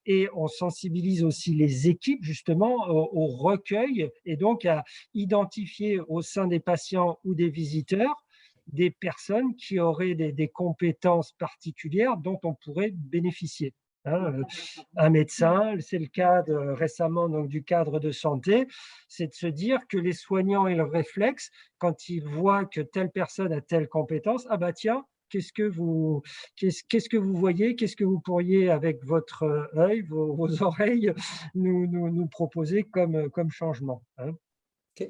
et on sensibilise aussi les équipes justement au recueil et donc à identifier au sein des patients ou des visiteurs des personnes qui auraient des compétences particulières dont on pourrait bénéficier. Hein, un médecin, c'est le cas récemment donc, du cadre de santé, c'est de se dire que les soignants aient le réflexe, quand ils voient que telle personne a telle compétence, ah bah tiens, qu'est-ce que vous voyez, qu'est-ce que vous pourriez, avec votre œil, vos oreilles, nous proposer comme changement, hein. Okay.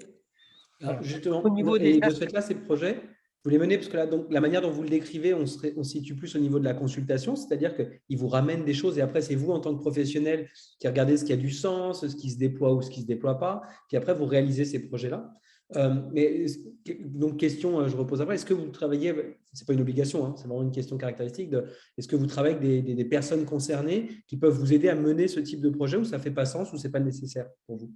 Alors, Voilà. justement, Au niveau et des... de ce fait-là, ces projets, vous les menez parce que là, donc, la manière dont vous le décrivez, on se situe plus au niveau de la consultation, c'est-à-dire qu'ils vous ramènent des choses et après, c'est vous en tant que professionnel qui regardez ce qui a du sens, ce qui se déploie ou ce qui ne se déploie pas, puis après, vous réalisez ces projets-là. Mais donc, question, je repose après, est-ce que vous travaillez, ce n'est pas une obligation, hein, c'est vraiment une question caractéristique, est-ce que vous travaillez avec des personnes concernées qui peuvent vous aider à mener ce type de projet ou ça ne fait pas sens ou ce n'est pas nécessaire pour vous?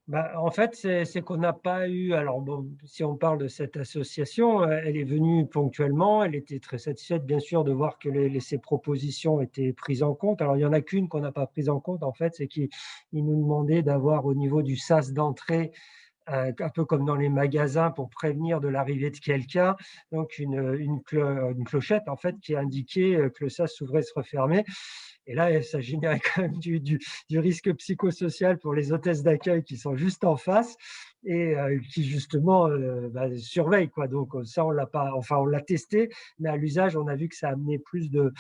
Bah, en fait, c'est qu'on n'a pas eu. Alors, bon, si on parle de cette association, elle est venue ponctuellement. Elle était très satisfaite, bien sûr, de voir que ses propositions étaient prises en compte. Alors, il n'y en a qu'une qu'on n'a pas prise en compte, en fait, c'est qu'ils nous demandaient d'avoir au niveau du sas d'entrée, un peu comme dans les magasins, pour prévenir de l'arrivée de quelqu'un, donc une clochette, en fait, qui indiquait que le sas s'ouvrait et se refermait. Et là, ça générait quand même du risque psychosocial pour les hôtesses d'accueil qui sont juste en face et qui justement surveillent, quoi. Donc ça, on l'a pas, enfin on l'a testé, mais à l'usage, on a vu que ça amenait plus de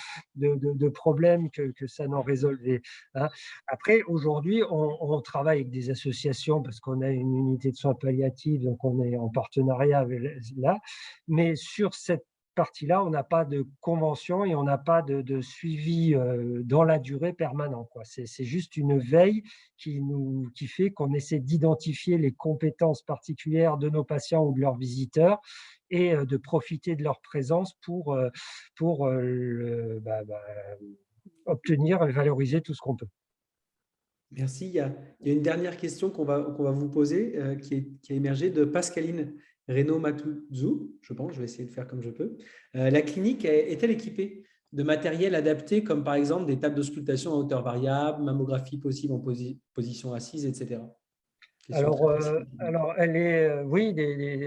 problèmes que ça n'en résolvait, hein. Après, aujourd'hui, on travaille avec des associations parce qu'on a une unité de soins palliatifs, donc on est en partenariat avec là, mais sur cette partie-là, on n'a pas de convention et on n'a pas de suivi dans la durée permanent, quoi. C'est juste une veille qui fait qu'on essaie d'identifier les compétences particulières de nos patients ou de leurs visiteurs et de profiter de leur présence pour obtenir et valoriser tout ce qu'on peut. Merci. Il y a une dernière question qu'on va vous poser qui a émergé de Pascaline Reno-Matouzou. Je pense, je vais essayer de faire comme je peux. La clinique est-elle équipée de matériel adapté comme par exemple des tables d'auscultation à hauteur variable, mammographie possible en position assise, etc. Alors, elle est, oui,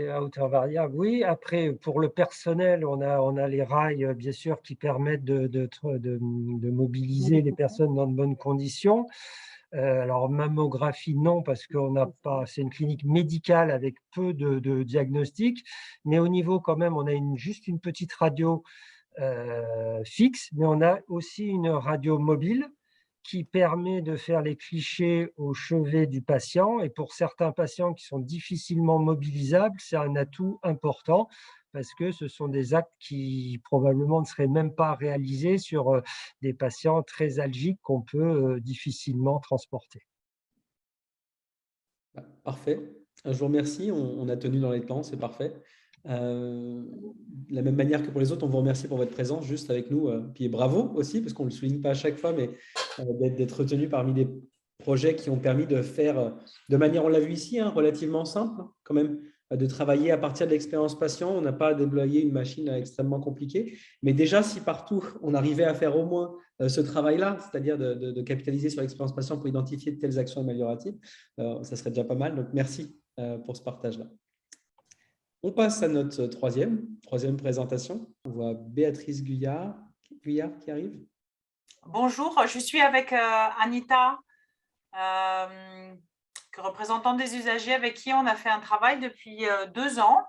à hauteur variable, oui. Après, pour le personnel, on a les rails, bien sûr, qui permettent de mobiliser les personnes dans de bonnes conditions. Alors, mammographie, non, parce qu'on n'a pas, c'est une clinique médicale avec peu de diagnostics, mais au niveau quand même, on a juste une petite radio fixe, mais on a aussi une radio mobile qui permet de faire les clichés au chevet du patient. Et pour certains patients qui sont difficilement mobilisables, c'est un atout important parce que ce sont des actes qui probablement ne seraient même pas réalisés sur des patients très algiques qu'on peut difficilement transporter. Parfait. Je vous remercie. On a tenu dans les temps, c'est parfait. De la même manière que pour les autres, on vous remercie pour votre présence juste avec nous. Puis bravo aussi, parce qu'on ne le souligne pas à chaque fois, mais d'être retenu parmi des projets qui ont permis de faire de manière, on l'a vu ici, relativement simple quand même, de travailler à partir de l'expérience patient. On n'a pas déployé une machine extrêmement compliquée, mais déjà si partout on arrivait à faire au moins ce travail-là, c'est-à-dire de capitaliser sur l'expérience patient pour identifier de telles actions amélioratives, ça serait déjà pas mal. Donc merci pour ce partage-là. On passe à notre troisième présentation. On voit Béatrice Guyard qui arrive. Bonjour, je suis avec Anita, représentante des usagers avec qui on a fait un travail depuis 2 ans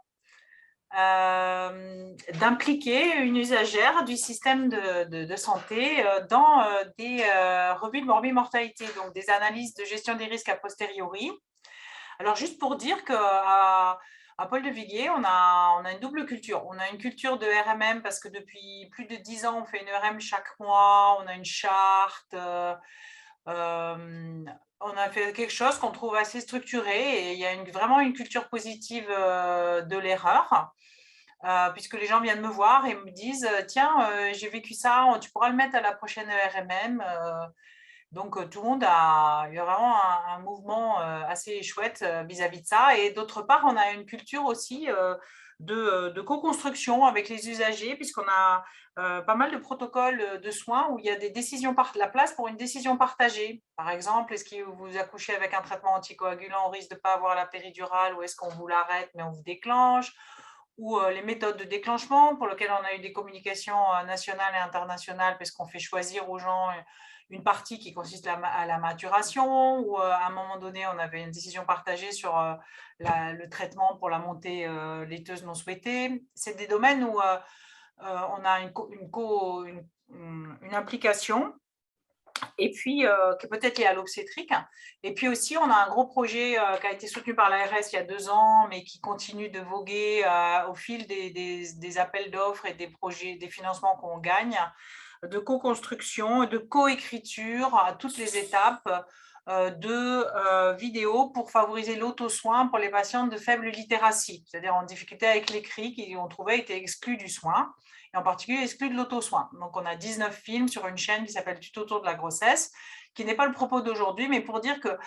d'impliquer une usagère du système de santé dans des revues de morbimortalité, donc des analyses de gestion des risques a posteriori. Alors, juste pour dire qu'à Paul-de-Viguier, on a une double culture. On a une culture de RMM parce que depuis plus de 10 ans, on fait une RM chaque mois, on a une charte, on a fait quelque chose qu'on trouve assez structuré et il y a vraiment une culture positive de l'erreur. Puisque les gens viennent me voir et me disent « Tiens, j'ai vécu ça, tu pourras le mettre à la prochaine RMM ». Donc, tout le monde il y a vraiment un mouvement assez chouette vis-à-vis de ça. Et d'autre part, on a une culture aussi de co-construction avec les usagers, puisqu'on a pas mal de protocoles de soins où il y a des décisions la place pour une décision partagée. Par exemple, est-ce que vous accouchez avec un traitement anticoagulant, on risque de ne pas avoir la péridurale, ou est-ce qu'on vous l'arrête mais on vous déclenche, ou les méthodes de déclenchement pour lesquelles on a eu des communications nationales et internationales, parce qu'on fait choisir aux gens une partie qui consiste à la maturation, ou à un moment donné, on avait une décision partagée sur le traitement pour la montée laiteuse non souhaitée. C'est des domaines où on a une implication, et puis qui est peut-être lié à l'obstétrique. Et puis aussi, on a un gros projet qui a été soutenu par l'ARS il y a 2 ans, mais qui continue de voguer au fil des appels d'offres et des projets, des financements qu'on gagne, de co-construction, de co-écriture à toutes les étapes, de vidéos pour favoriser l'auto-soin pour les patients de faible littératie, c'est-à-dire en difficulté avec l'écrit, qui on trouvait étaient exclus du soin, et en particulier exclus de l'auto-soin. Donc, on a 19 films sur une chaîne qui s'appelle Tuto autour de la grossesse, qui n'est pas le propos d'aujourd'hui, mais pour dire qu'à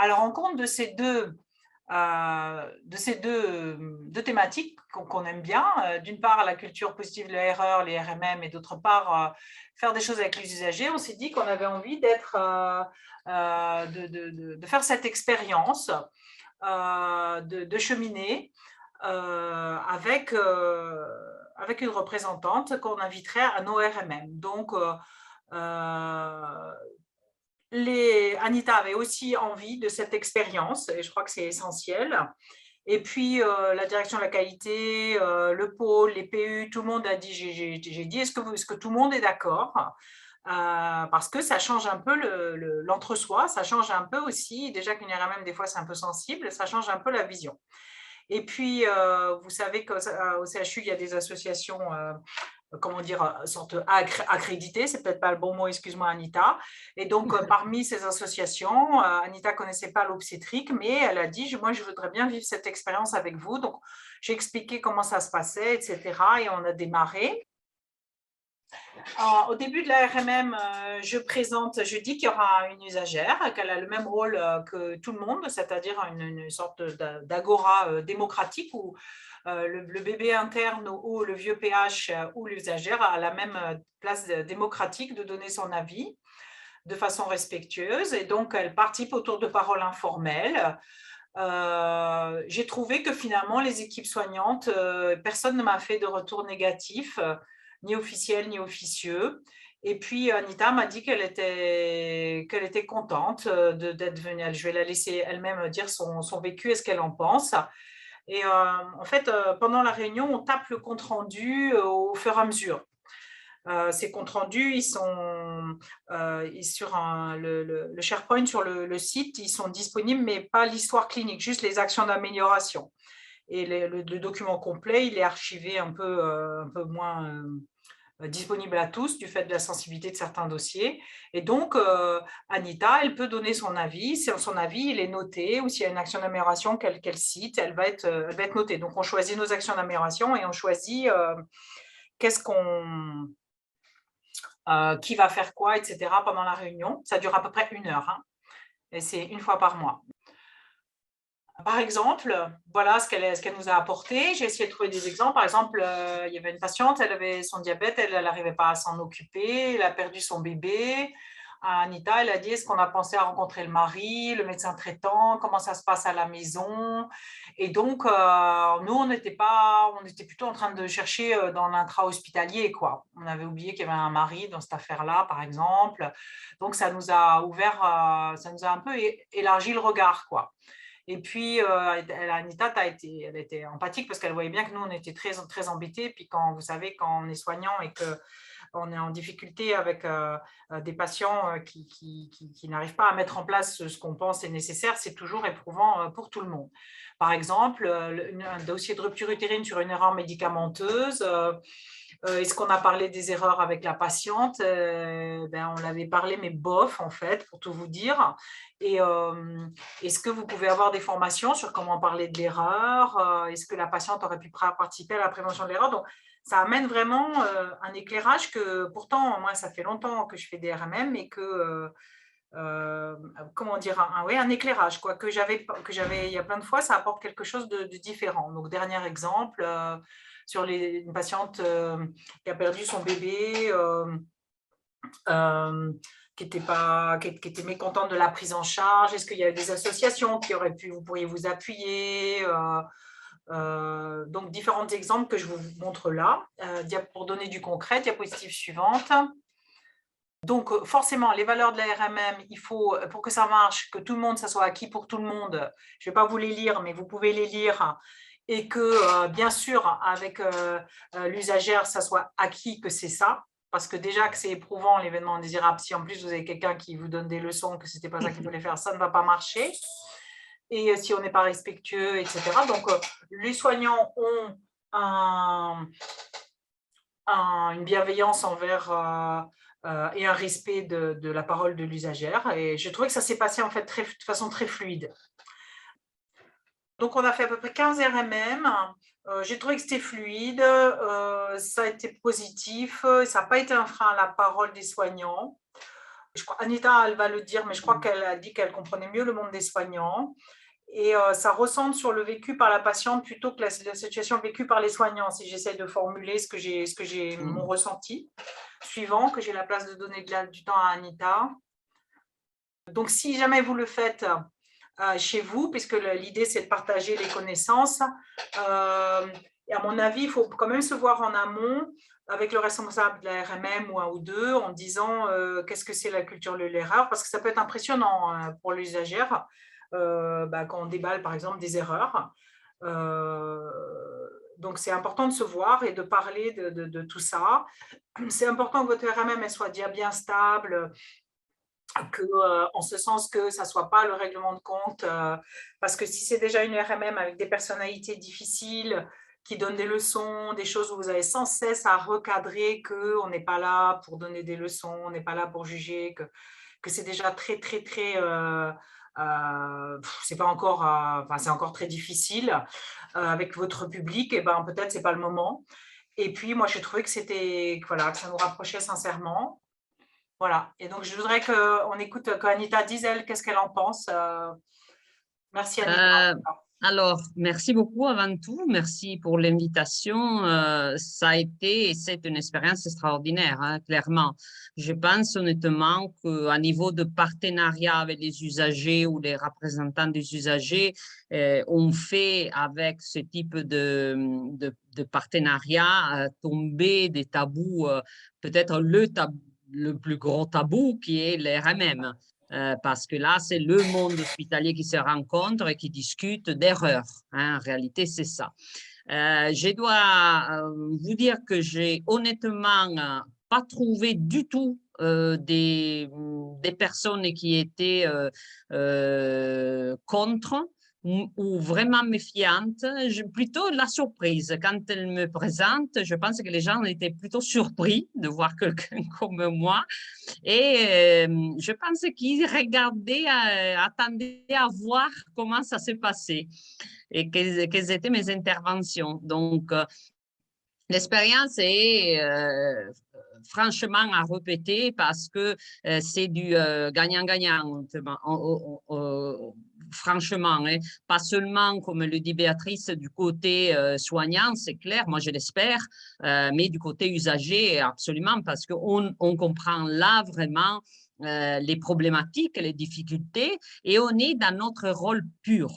la rencontre de ces deux thématiques qu'on aime bien, d'une part la culture positive de l'erreur, les RMM, et d'autre part faire des choses avec les usagers, on s'est dit qu'on avait envie de faire cette expérience, de cheminer avec une représentante qu'on inviterait à nos RMM. Donc, Anita avait aussi envie de cette expérience, et je crois que c'est essentiel. Et puis, la direction de la qualité, le pôle, les PU, tout le monde a dit, j'ai dit, est-ce que tout le monde est d'accord? Parce que ça change un peu l'entre-soi, ça change un peu aussi, déjà qu'une RMM, des fois, c'est un peu sensible, ça change un peu la vision. Et puis, vous savez qu'au CHU, il y a des associations, comment dire, sorte accréditées, c'est peut-être pas le bon mot, excuse-moi Anita. Et donc, parmi ces associations, Anita connaissait pas l'obstétrique, mais elle a dit, moi, je voudrais bien vivre cette expérience avec vous. Donc, j'ai expliqué comment ça se passait, etc. Et on a démarré. Au début de la RMM, je dis qu'il y aura une usagère, qu'elle a le même rôle que tout le monde, c'est-à-dire une sorte d'agora démocratique où le bébé interne ou le vieux PH ou l'usagère a la même place démocratique de donner son avis de façon respectueuse. Et donc, elle participe au tour de parole informel. J'ai trouvé que finalement, les équipes soignantes, personne ne m'a fait de retour négatif, ni officiel, ni officieux. Et puis, Anita m'a dit qu'elle était contente d'être venue. Je vais la laisser elle-même dire son vécu et ce qu'elle en pense. Et en fait, pendant la réunion, on tape le compte-rendu au fur et à mesure. Ces comptes rendus, ils sont sur le SharePoint, sur le site, ils sont disponibles, mais pas l'histoire clinique, juste les actions d'amélioration. Et le document complet, il est archivé un peu moins disponible à tous du fait de la sensibilité de certains dossiers. Et donc, Anita, elle peut donner son avis. Si son avis, il est noté, ou s'il y a une action d'amélioration qu'elle cite, elle va être notée. Donc, on choisit nos actions d'amélioration et on choisit qui va faire quoi, etc. pendant la réunion. Ça dure à peu près 1 heure, hein, et c'est 1 fois par mois. Par exemple, voilà ce qu'elle nous a apporté. J'ai essayé de trouver des exemples. Par exemple, il y avait une patiente, elle avait son diabète, elle n'arrivait pas à s'en occuper, elle a perdu son bébé. Anita, elle a dit, est-ce qu'on a pensé à rencontrer le mari, le médecin traitant, comment ça se passe à la maison? Et donc, nous, on était plutôt en train de chercher dans l'intra-hospitalier, quoi. On avait oublié qu'il y avait un mari dans cette affaire-là, par exemple. Donc, ça nous a ça nous a un peu élargi le regard, quoi. Et puis, Anita, elle était empathique parce qu'elle voyait bien que nous, on était très, très embêtés. Puis vous savez, quand on est soignant et qu'on est en difficulté avec des patients qui n'arrivent pas à mettre en place ce qu'on pense est nécessaire, c'est toujours éprouvant pour tout le monde. Par exemple, un dossier de rupture utérine sur une erreur médicamenteuse. Est-ce qu'on a parlé des erreurs avec la patiente? On l'avait parlé, mais bof, en fait, pour tout vous dire. Et est-ce que vous pouvez avoir des formations sur comment parler de l'erreur? Est-ce que la patiente aurait pu participer à la prévention de l'erreur? Donc, ça amène vraiment un éclairage que, pourtant, moi, ça fait longtemps que je fais des RMM et que, comment dire, un éclairage, quoi, que j'avais, il y a plein de fois, ça apporte quelque chose de différent. Donc, dernier exemple, sur une patiente qui a perdu son bébé, qui était mécontente de la prise en charge. Est-ce qu'il y a des associations qui auraient vous pourriez vous appuyer? Donc, différents exemples que je vous montre là. Pour donner du concret, diapositive suivante. Donc, forcément, les valeurs de la RMM, il faut, pour que ça marche, que tout le monde, ça soit acquis pour tout le monde. Je ne vais pas vous les lire, mais vous pouvez les lire. Et que, bien sûr, avec l'usagère, ça soit acquis que c'est ça. Parce que déjà que c'est éprouvant, l'événement indésirable, si en plus vous avez quelqu'un qui vous donne des leçons, que ce n'était pas ça qu'il fallait faire, ça ne va pas marcher. Et si on n'est pas respectueux, etc. Donc, les soignants ont une bienveillance envers et un respect de la parole de l'usagère. Et je trouvais que ça s'est passé en fait de façon très fluide. Donc, on a fait à peu près 15 RMM. J'ai trouvé que c'était fluide, ça a été positif, ça n'a pas été un frein à la parole des soignants. Anita, elle va le dire, mais je crois qu'elle a dit qu'elle comprenait mieux le monde des soignants. Et ça ressente sur le vécu par la patiente plutôt que la situation vécue par les soignants, si j'essaie de formuler ce que j'ai mon ressenti. Suivant, que j'ai la place de donner du temps à Anita. Donc, si jamais vous le faites chez vous, puisque l'idée, c'est de partager les connaissances, Et à mon avis, il faut quand même se voir en amont avec le responsable de la RMM ou un ou deux en disant qu'est-ce que c'est la culture de l'erreur, parce que ça peut être impressionnant pour l'usagère quand on déballe par exemple des erreurs. Donc c'est important de se voir et de parler de tout ça. C'est important que votre RMM elle soit déjà bien stable, en ce sens que ça ne soit pas le règlement de compte, parce que si c'est déjà une RMM avec des personnalités difficiles, qui donnent des leçons, des choses où vous avez sans cesse à recadrer qu'on n'est pas là pour donner des leçons, on n'est pas là pour juger, que c'est déjà très, très, très... c'est pas encore, c'est encore très difficile avec votre public, et ben peut-être c'est pas le moment. Et puis moi j'ai trouvé que c'était voilà, que ça nous rapprochait sincèrement. Voilà. Et donc je voudrais qu'on écoute qu'Anita dise elle qu'est-ce qu'elle en pense. Merci Anita. Alors, merci beaucoup avant tout. Merci pour l'invitation. Ça a été et c'est une expérience extraordinaire, hein, clairement. Je pense honnêtement qu'à niveau de partenariat avec les usagers ou les représentants des usagers, on fait avec ce type de partenariat tomber des tabous, peut-être le plus gros tabou qui est l'RMM. Parce que là, c'est le monde hospitalier qui se rencontre et qui discute d'erreurs. Hein, en réalité, c'est ça. Je dois vous dire que j'ai honnêtement pas trouvé du tout des personnes qui étaient contre ou vraiment méfiantes. Plutôt la surprise. Quand elle me présente, je pense que les gens étaient plutôt surpris de voir quelqu'un comme moi. Et je pense qu'ils regardaient, attendaient à voir comment ça s'est passé et quelles étaient mes interventions. Donc, l'expérience est franchement à répéter parce que c'est du gagnant-gagnant, franchement, hein. Pas seulement, comme le dit Béatrice, du côté soignant, c'est clair, moi je l'espère, mais du côté usager, absolument, parce qu'on comprend là vraiment les problématiques, les difficultés, et on est dans notre rôle pur.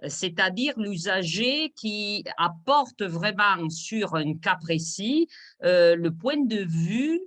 C'est-à-dire l'usager qui apporte vraiment sur un cas précis le point de vue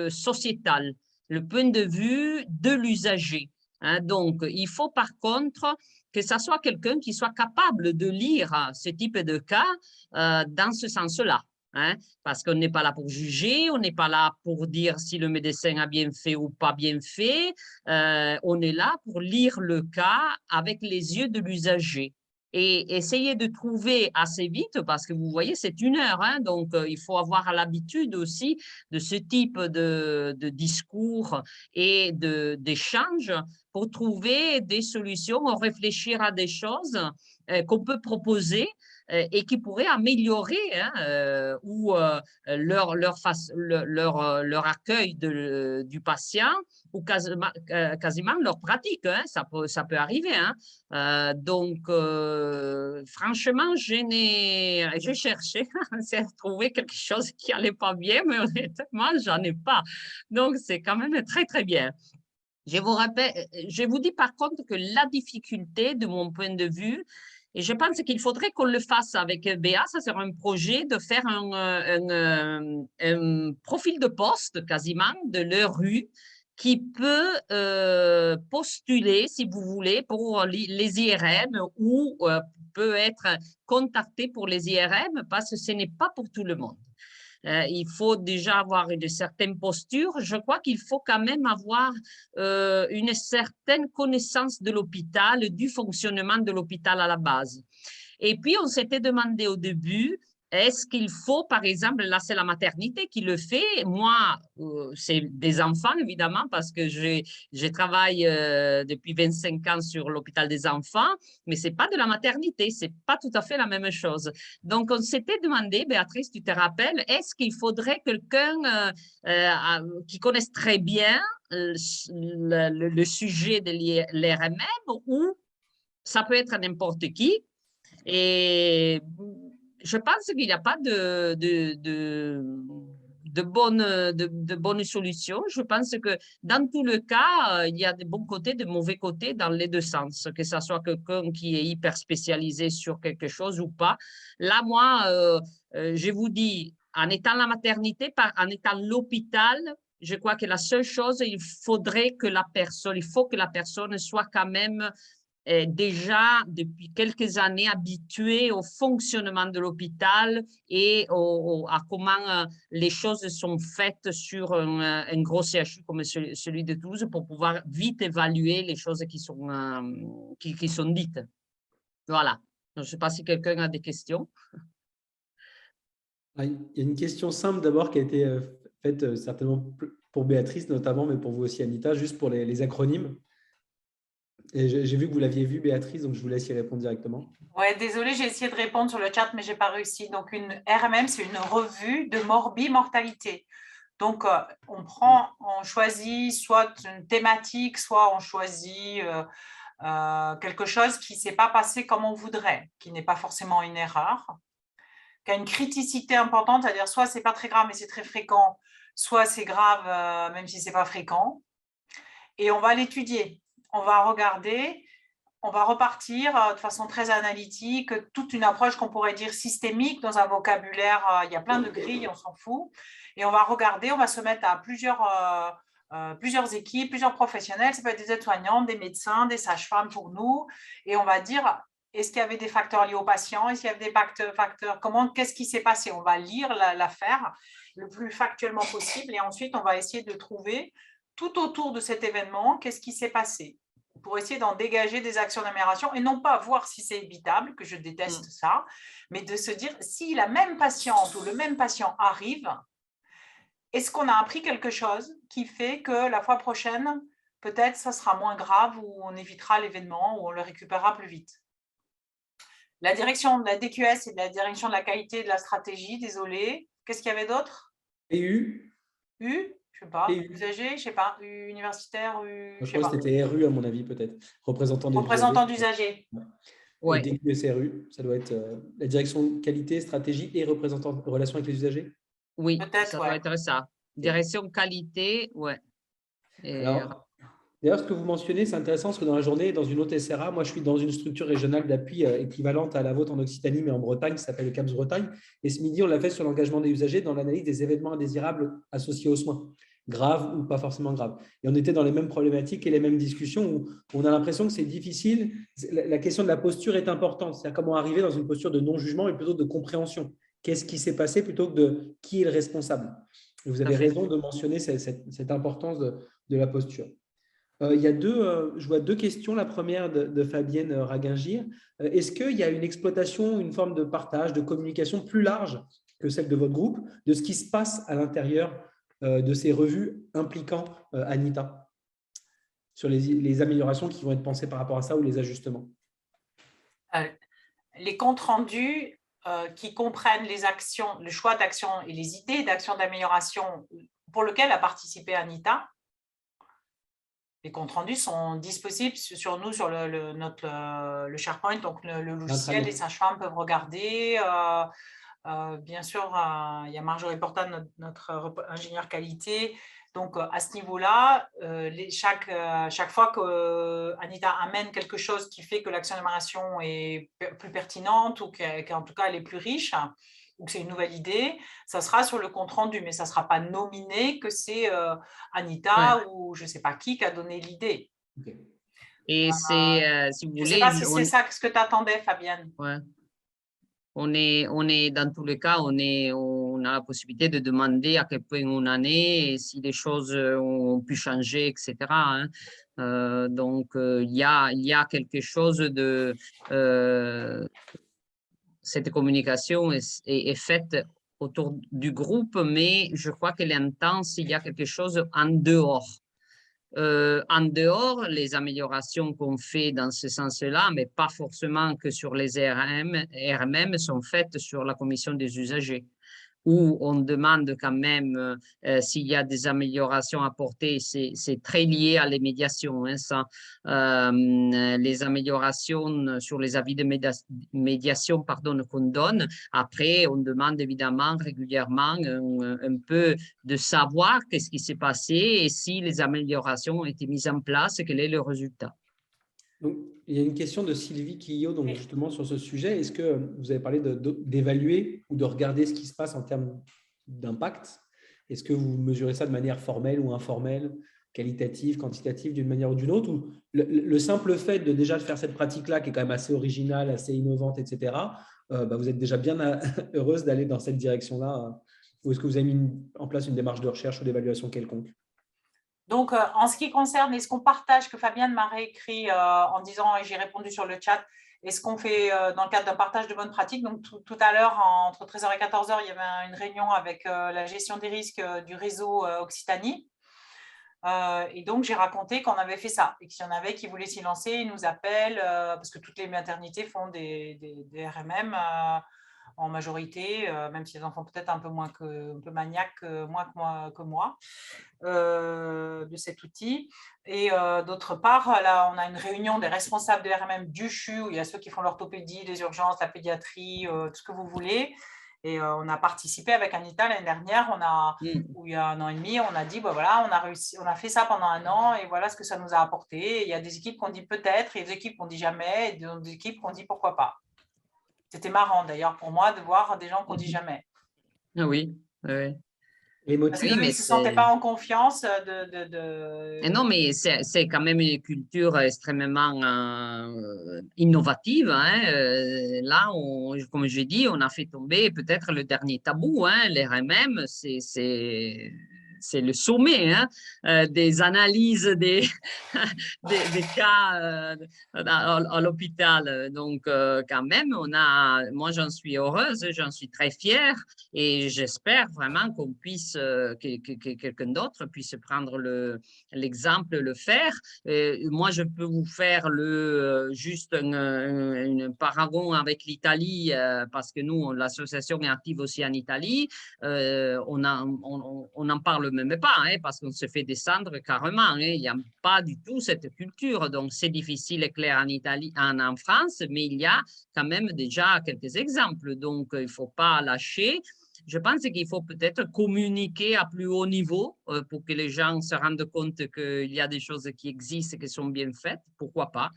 sociétal, le point de vue de l'usager. Hein. Donc, il faut par contre que ce soit quelqu'un qui soit capable de lire ce type de cas dans ce sens-là. Hein, parce qu'on n'est pas là pour juger, on n'est pas là pour dire si le médecin a bien fait ou pas bien fait, on est là pour lire le cas avec les yeux de l'usager et essayer de trouver assez vite, parce que vous voyez, c'est 1 heure, hein, donc il faut avoir l'habitude aussi de ce type de discours et d'échanges pour trouver des solutions, réfléchir à des choses qu'on peut proposer et qui pourraient améliorer hein, leur accueil du patient ou quasiment leur pratique. Hein, ça peut arriver. Hein. Donc, franchement, j'ai cherché à trouver quelque chose qui n'allait pas bien, mais honnêtement, j'en ai pas. Donc, c'est quand même très, très bien. Je vous dis par contre que la difficulté, de mon point de vue, et je pense qu'il faudrait qu'on le fasse avec Béa, ça sera un projet de faire un profil de poste quasiment de leur rue qui peut postuler, si vous voulez, pour les IRM ou peut être contacté pour les IRM parce que ce n'est pas pour tout le monde. Il faut déjà avoir une certaine posture. Je crois qu'il faut quand même avoir une certaine connaissance de l'hôpital, du fonctionnement de l'hôpital à la base. Et puis, on s'était demandé au début, est-ce qu'il faut, par exemple, là, c'est la maternité qui le fait. Moi, c'est des enfants, évidemment, parce que je travaille depuis 25 ans sur l'hôpital des enfants, mais ce n'est pas de la maternité, ce n'est pas tout à fait la même chose. Donc, on s'était demandé, Béatrice, tu te rappelles, est-ce qu'il faudrait quelqu'un qui connaisse très bien le sujet de l'RMM ou ça peut être n'importe qui? Et je pense qu'il n'y a pas de de bonnes solutions. Je pense que dans tous les cas, il y a des bons côtés, des mauvais côtés dans les deux sens, que ce soit quelqu'un qui est hyper spécialisé sur quelque chose ou pas. Là, moi, je vous dis, en étant la maternité, en étant l'hôpital, je crois que la seule chose, il faut que la personne soit quand même déjà depuis quelques années habituée au fonctionnement de l'hôpital et à comment les choses sont faites sur un gros CHU comme celui de Toulouse pour pouvoir vite évaluer les choses qui sont dites. Voilà. Je ne sais pas si quelqu'un a des questions. Il y a une question simple d'abord qui a été faite certainement pour Béatrice notamment, mais pour vous aussi Anita, juste pour les acronymes. Et j'ai vu que vous l'aviez vu, Béatrice, donc je vous laisse y répondre directement. Ouais, désolée, j'ai essayé de répondre sur le chat, mais je n'ai pas réussi. Donc, une RMM, c'est une revue de morbimortalité. Donc, on choisit soit une thématique, soit on choisit quelque chose qui ne s'est pas passé comme on voudrait, qui n'est pas forcément une erreur, qui a une criticité importante, c'est-à-dire soit ce n'est pas très grave, mais c'est très fréquent, soit c'est grave, même si ce n'est pas fréquent. Et on va l'étudier. On va regarder, on va repartir de façon très analytique, toute une approche qu'on pourrait dire systémique dans un vocabulaire, il y a plein de grilles, on s'en fout. Et on va regarder, on va se mettre à plusieurs équipes, plusieurs professionnels, ça peut être des aides-soignantes, des médecins, des sages-femmes pour nous, et on va dire, est-ce qu'il y avait des facteurs liés aux patients, est-ce qu'il y avait des facteurs, qu'est-ce qui s'est passé? On va lire l'affaire le plus factuellement possible, et ensuite on va essayer de trouver tout autour de cet événement, qu'est-ce qui s'est passé, pour essayer d'en dégager des actions d'amélioration et non pas voir si c'est évitable, que je déteste ça, mais de se dire, si la même patiente ou le même patient arrive, est-ce qu'on a appris quelque chose qui fait que la fois prochaine, peut-être ça sera moins grave ou on évitera l'événement ou on le récupérera plus vite. La direction de la DQS et de la direction de la qualité et de la stratégie, désolé. Qu'est-ce qu'il y avait d'autre? EU. Je ne sais pas, usager, je ne sais pas, universitaire, je crois que c'était RU à mon avis peut-être, représentant d'usagers. Ouais. Et DQSRU, ça doit être la direction qualité, stratégie et représentant relation avec les usagers. Oui, ça doit être ça. Direction qualité, ouais. D'ailleurs, ce que vous mentionnez, c'est intéressant parce que dans la journée, dans une autre SRA, moi je suis dans une structure régionale d'appui équivalente à la vôtre en Occitanie, mais en Bretagne, ça s'appelle le CAPS Bretagne. Et ce midi, on l'a fait sur l'engagement des usagers dans l'analyse des événements indésirables associés aux soins, graves ou pas forcément graves. Et on était dans les mêmes problématiques et les mêmes discussions où on a l'impression que c'est difficile. La question de la posture est importante, c'est-à-dire comment arriver dans une posture de non-jugement et plutôt de compréhension. Qu'est-ce qui s'est passé plutôt que de qui est le responsable. Et vous avez raison de mentionner cette importance de la posture. Je vois deux questions. La première de Fabienne Raguingir. Est-ce qu'il y a une exploitation, une forme de partage, de communication plus large que celle de votre groupe, de ce qui se passe à l'intérieur de ces revues impliquant Anita, sur les améliorations qui vont être pensées par rapport à ça ou les ajustements? Les comptes rendus qui comprennent les actions, le choix d'action et les idées d'action d'amélioration pour lesquelles a participé Anita. Les comptes rendus sont disponibles sur nous, sur le SharePoint, donc le logiciel, les sages-femmes peuvent regarder. Bien sûr, il y a Marjorie Porta, notre ingénieur qualité. Donc, à ce niveau-là, chaque fois qu'Anita amène quelque chose qui fait que l'action d'amélioration est plus pertinente ou qu'en tout cas, elle est plus riche, ou que c'est une nouvelle idée, ça sera sur le compte rendu, mais ça ne sera pas nominé que c'est Anita ou je ne sais pas qui a donné l'idée. Okay. Et c'est, si vous voulez… Je ne sais pas si c'est ça ce que tu attendais, Fabienne. Ouais. On est dans tous les cas, on a la possibilité de demander à quel point on en est et si les choses ont pu changer, etc. Hein. Donc, il y a quelque chose de… cette communication est faite autour du groupe, mais je crois qu'elle est intense, il y a quelque chose en dehors. En dehors, les améliorations qu'on fait dans ce sens-là, mais pas forcément que sur les RMM, sont faites sur la commission des usagers, où on demande quand même s'il y a des améliorations apportées, c'est très lié à les médiations. Hein, ça. Les améliorations sur les avis de médiation qu'on donne. Après, on demande évidemment régulièrement un peu de savoir qu'est-ce qui s'est passé et si les améliorations ont été mises en place, quel est le résultat. Donc, il y a une question de Sylvie Quillot, donc justement sur ce sujet. Est-ce que vous avez parlé d'évaluer ou de regarder ce qui se passe en termes d'impact? Est-ce que vous mesurez ça de manière formelle ou informelle, qualitative, quantitative, d'une manière ou d'une autre? Ou le simple fait de déjà faire cette pratique-là, qui est quand même assez originale, assez innovante, etc., vous êtes déjà bien heureuse d'aller dans cette direction-là? Ou est-ce que vous avez mis en place une démarche de recherche ou d'évaluation quelconque? Donc, en ce qui concerne, est-ce qu'on partage, que Fabienne m'a réécrit en disant, et j'ai répondu sur le chat, est-ce qu'on fait dans le cadre d'un partage de bonnes pratiques? Donc, tout à l'heure, entre 13h et 14h, il y avait une réunion avec la gestion des risques du réseau Occitanie. Et donc, j'ai raconté qu'on avait fait ça et qu'il y en avait qui voulaient s'y lancer, ils nous appellent, parce que toutes les maternités font des RMM en majorité, même si les enfants peut-être un peu maniaques, moins que moi, de cet outil. Et d'autre part, là, on a une réunion des responsables de RMM du CHU, où il y a ceux qui font l'orthopédie, les urgences, la pédiatrie, tout ce que vous voulez. Et on a participé avec Anita l'année dernière, où il y a 1 an et demi, on a dit, voilà, on a fait ça pendant 1 an et voilà ce que ça nous a apporté. Et il y a des équipes qui ont dit peut-être, il y a des équipes qui ont dit jamais, et des équipes qui ont dit pourquoi pas. C'était marrant d'ailleurs pour moi de voir des gens qui ont dit jamais. Ah oui, oui. Parce qu'eux, ils ne se sentaient pas en confiance Et non, mais c'est quand même une culture extrêmement innovative. Hein. Là, comme je dis, on a fait tomber peut-être le dernier tabou. Hein. L'RMM, c'est le sommet des analyses des cas à l'hôpital. Donc, quand même, moi, j'en suis heureuse, j'en suis très fière et j'espère vraiment qu'on puisse, que quelqu'un d'autre puisse prendre l'exemple, le faire. Moi, je peux vous faire juste une paragon avec l'Italie parce que nous, l'association est active aussi en Italie. On n'en parle même pas parce qu'on se fait descendre carrément. Il n'y a pas du tout cette culture. Donc, c'est difficile et clair en Italie, en France, mais il y a quand même déjà quelques exemples. Donc, il ne faut pas lâcher. Je pense qu'il faut peut-être communiquer à plus haut niveau pour que les gens se rendent compte qu'il y a des choses qui existent et qui sont bien faites. Pourquoi pas?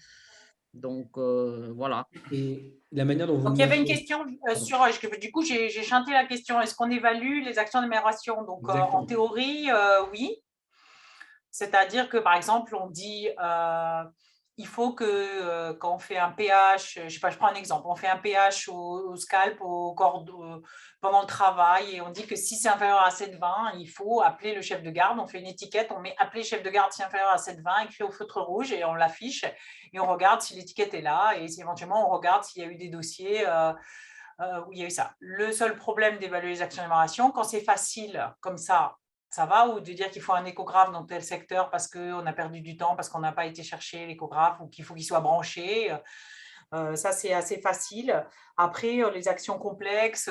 Donc, voilà. Et la manière dont vous... Donc, il y avait une question du coup, j'ai chanté la question. Est-ce qu'on évalue les actions d'amélioration? Donc, en théorie, oui. C'est-à-dire que, par exemple, on dit... il faut que quand on fait un pH, je sais pas, je prends un exemple, on fait un pH au scalp, au corps pendant le travail et on dit que si c'est inférieur à 7,20, il faut appeler le chef de garde. On fait une étiquette, on met appeler chef de garde si inférieur à 7,20, écrit au feutre rouge et on l'affiche et on regarde si l'étiquette est là et éventuellement on regarde s'il y a eu des dossiers où il y a eu ça. Le seul problème d'évaluer les actions d'amélioration, quand c'est facile comme ça va, ou de dire qu'il faut un échographe dans tel secteur parce qu'on a perdu du temps, parce qu'on n'a pas été chercher l'échographe ou qu'il faut qu'il soit branché. Ça, c'est assez facile. Après, les actions complexes,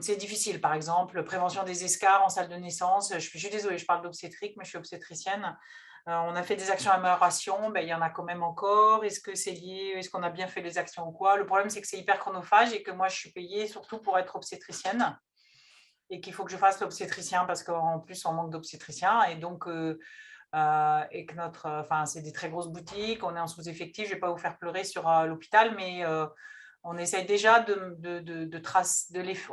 c'est difficile. Par exemple, prévention des escarres en salle de naissance. Je suis désolée, je parle d'obstétrique, mais je suis obstétricienne. On a fait des actions d'amélioration, il y en a quand même encore. Est-ce que c'est lié? Est-ce qu'on a bien fait les actions ou quoi? Le problème, c'est que c'est hyper chronophage et que moi, je suis payée surtout pour être obstétricienne. Et qu'il faut que je fasse l'obstétricien parce qu'en plus, on manque d'obstétriciens. Et donc, et que c'est des très grosses boutiques, on est en sous-effectif. Je ne vais pas vous faire pleurer sur l'hôpital, mais on essaye déjà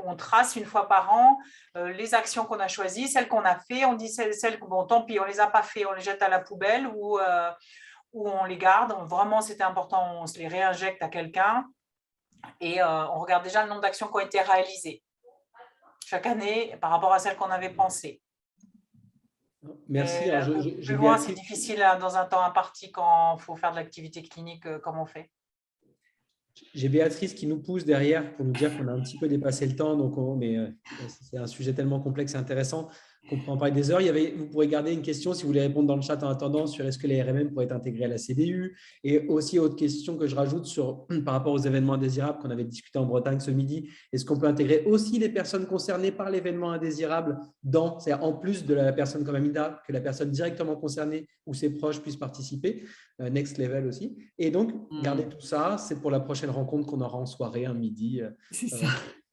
on trace une fois par an les actions qu'on a choisies, celles qu'on a fait. On dit celles bon, tant pis, on ne les a pas fait, on les jette à la poubelle ou on les garde. Vraiment, c'était important, on se les réinjecte à quelqu'un. Et on regarde déjà le nombre d'actions qui ont été réalisées chaque année par rapport à celles qu'on avait pensées. Merci. Plus loin, c'est difficile dans un temps imparti quand il faut faire de l'activité clinique comme on fait. J'ai Béatrice qui nous pousse derrière pour nous dire qu'on a un petit peu dépassé le temps, mais c'est un sujet tellement complexe et intéressant. qu'on pourra en parler des heures. Vous pourrez garder une question si vous voulez répondre dans le chat en attendant sur est-ce que les RMM pourraient être intégrés à la CDU, et aussi autre question que je rajoute par rapport aux événements indésirables qu'on avait discuté en Bretagne ce midi. Est-ce qu'on peut intégrer aussi les personnes concernées par l'événement indésirable c'est-à-dire en plus de la personne comme Amida, que la personne directement concernée ou ses proches puissent participer, next level aussi. Et donc, garder tout ça, c'est pour la prochaine rencontre qu'on aura en soirée, un midi,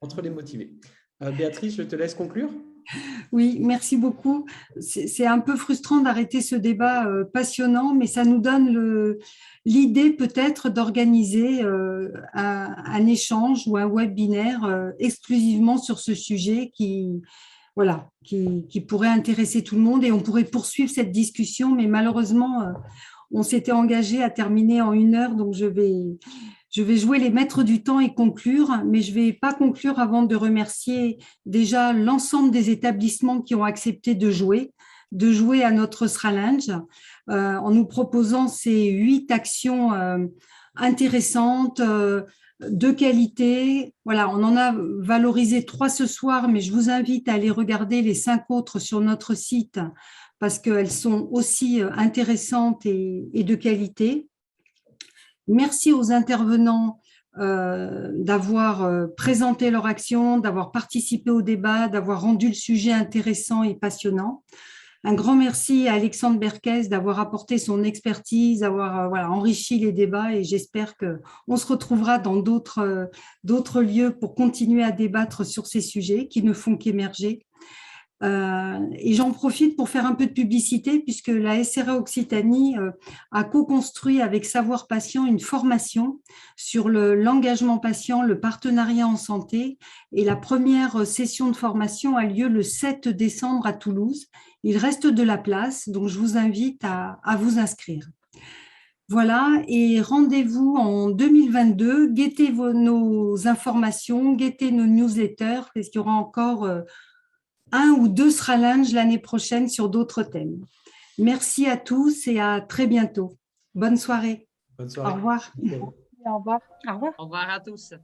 entre les motivés. Béatrice, je te laisse conclure. Oui, merci beaucoup. C'est un peu frustrant d'arrêter ce débat passionnant, mais ça nous donne l'idée peut-être d'organiser un échange ou un webinaire exclusivement sur ce sujet qui pourrait intéresser tout le monde, et on pourrait poursuivre cette discussion, mais malheureusement, on s'était engagé à terminer en 1 heure, donc je vais jouer les maîtres du temps et conclure, mais je ne vais pas conclure avant de remercier déjà l'ensemble des établissements qui ont accepté de jouer à notre Sralinge en nous proposant ces 8 actions intéressantes, de qualité. Voilà, on en a valorisé 3 ce soir, mais je vous invite à aller regarder les 5 autres sur notre site parce qu'elles sont aussi intéressantes et de qualité. Merci aux intervenants d'avoir présenté leur action, d'avoir participé au débat, d'avoir rendu le sujet intéressant et passionnant. Un grand merci à Alexandre Berquès d'avoir apporté son expertise, d'avoir enrichi les débats, et j'espère qu'on se retrouvera dans d'autres lieux pour continuer à débattre sur ces sujets qui ne font qu'émerger. Et j'en profite pour faire un peu de publicité puisque la SRA Occitanie a co-construit avec Savoir Patient une formation sur l'engagement patient, le partenariat en santé, et la première session de formation a lieu le 7 décembre à Toulouse. Il reste de la place, donc je vous invite à vous inscrire. Voilà, et rendez-vous en 2022, guettez nos informations, guettez nos newsletters, parce qu'il y aura encore 1 ou 2 Sralinge l'année prochaine sur d'autres thèmes. Merci à tous et à très bientôt. Bonne soirée. Bonne soirée. Au revoir. Au revoir. Au revoir. Au revoir à tous.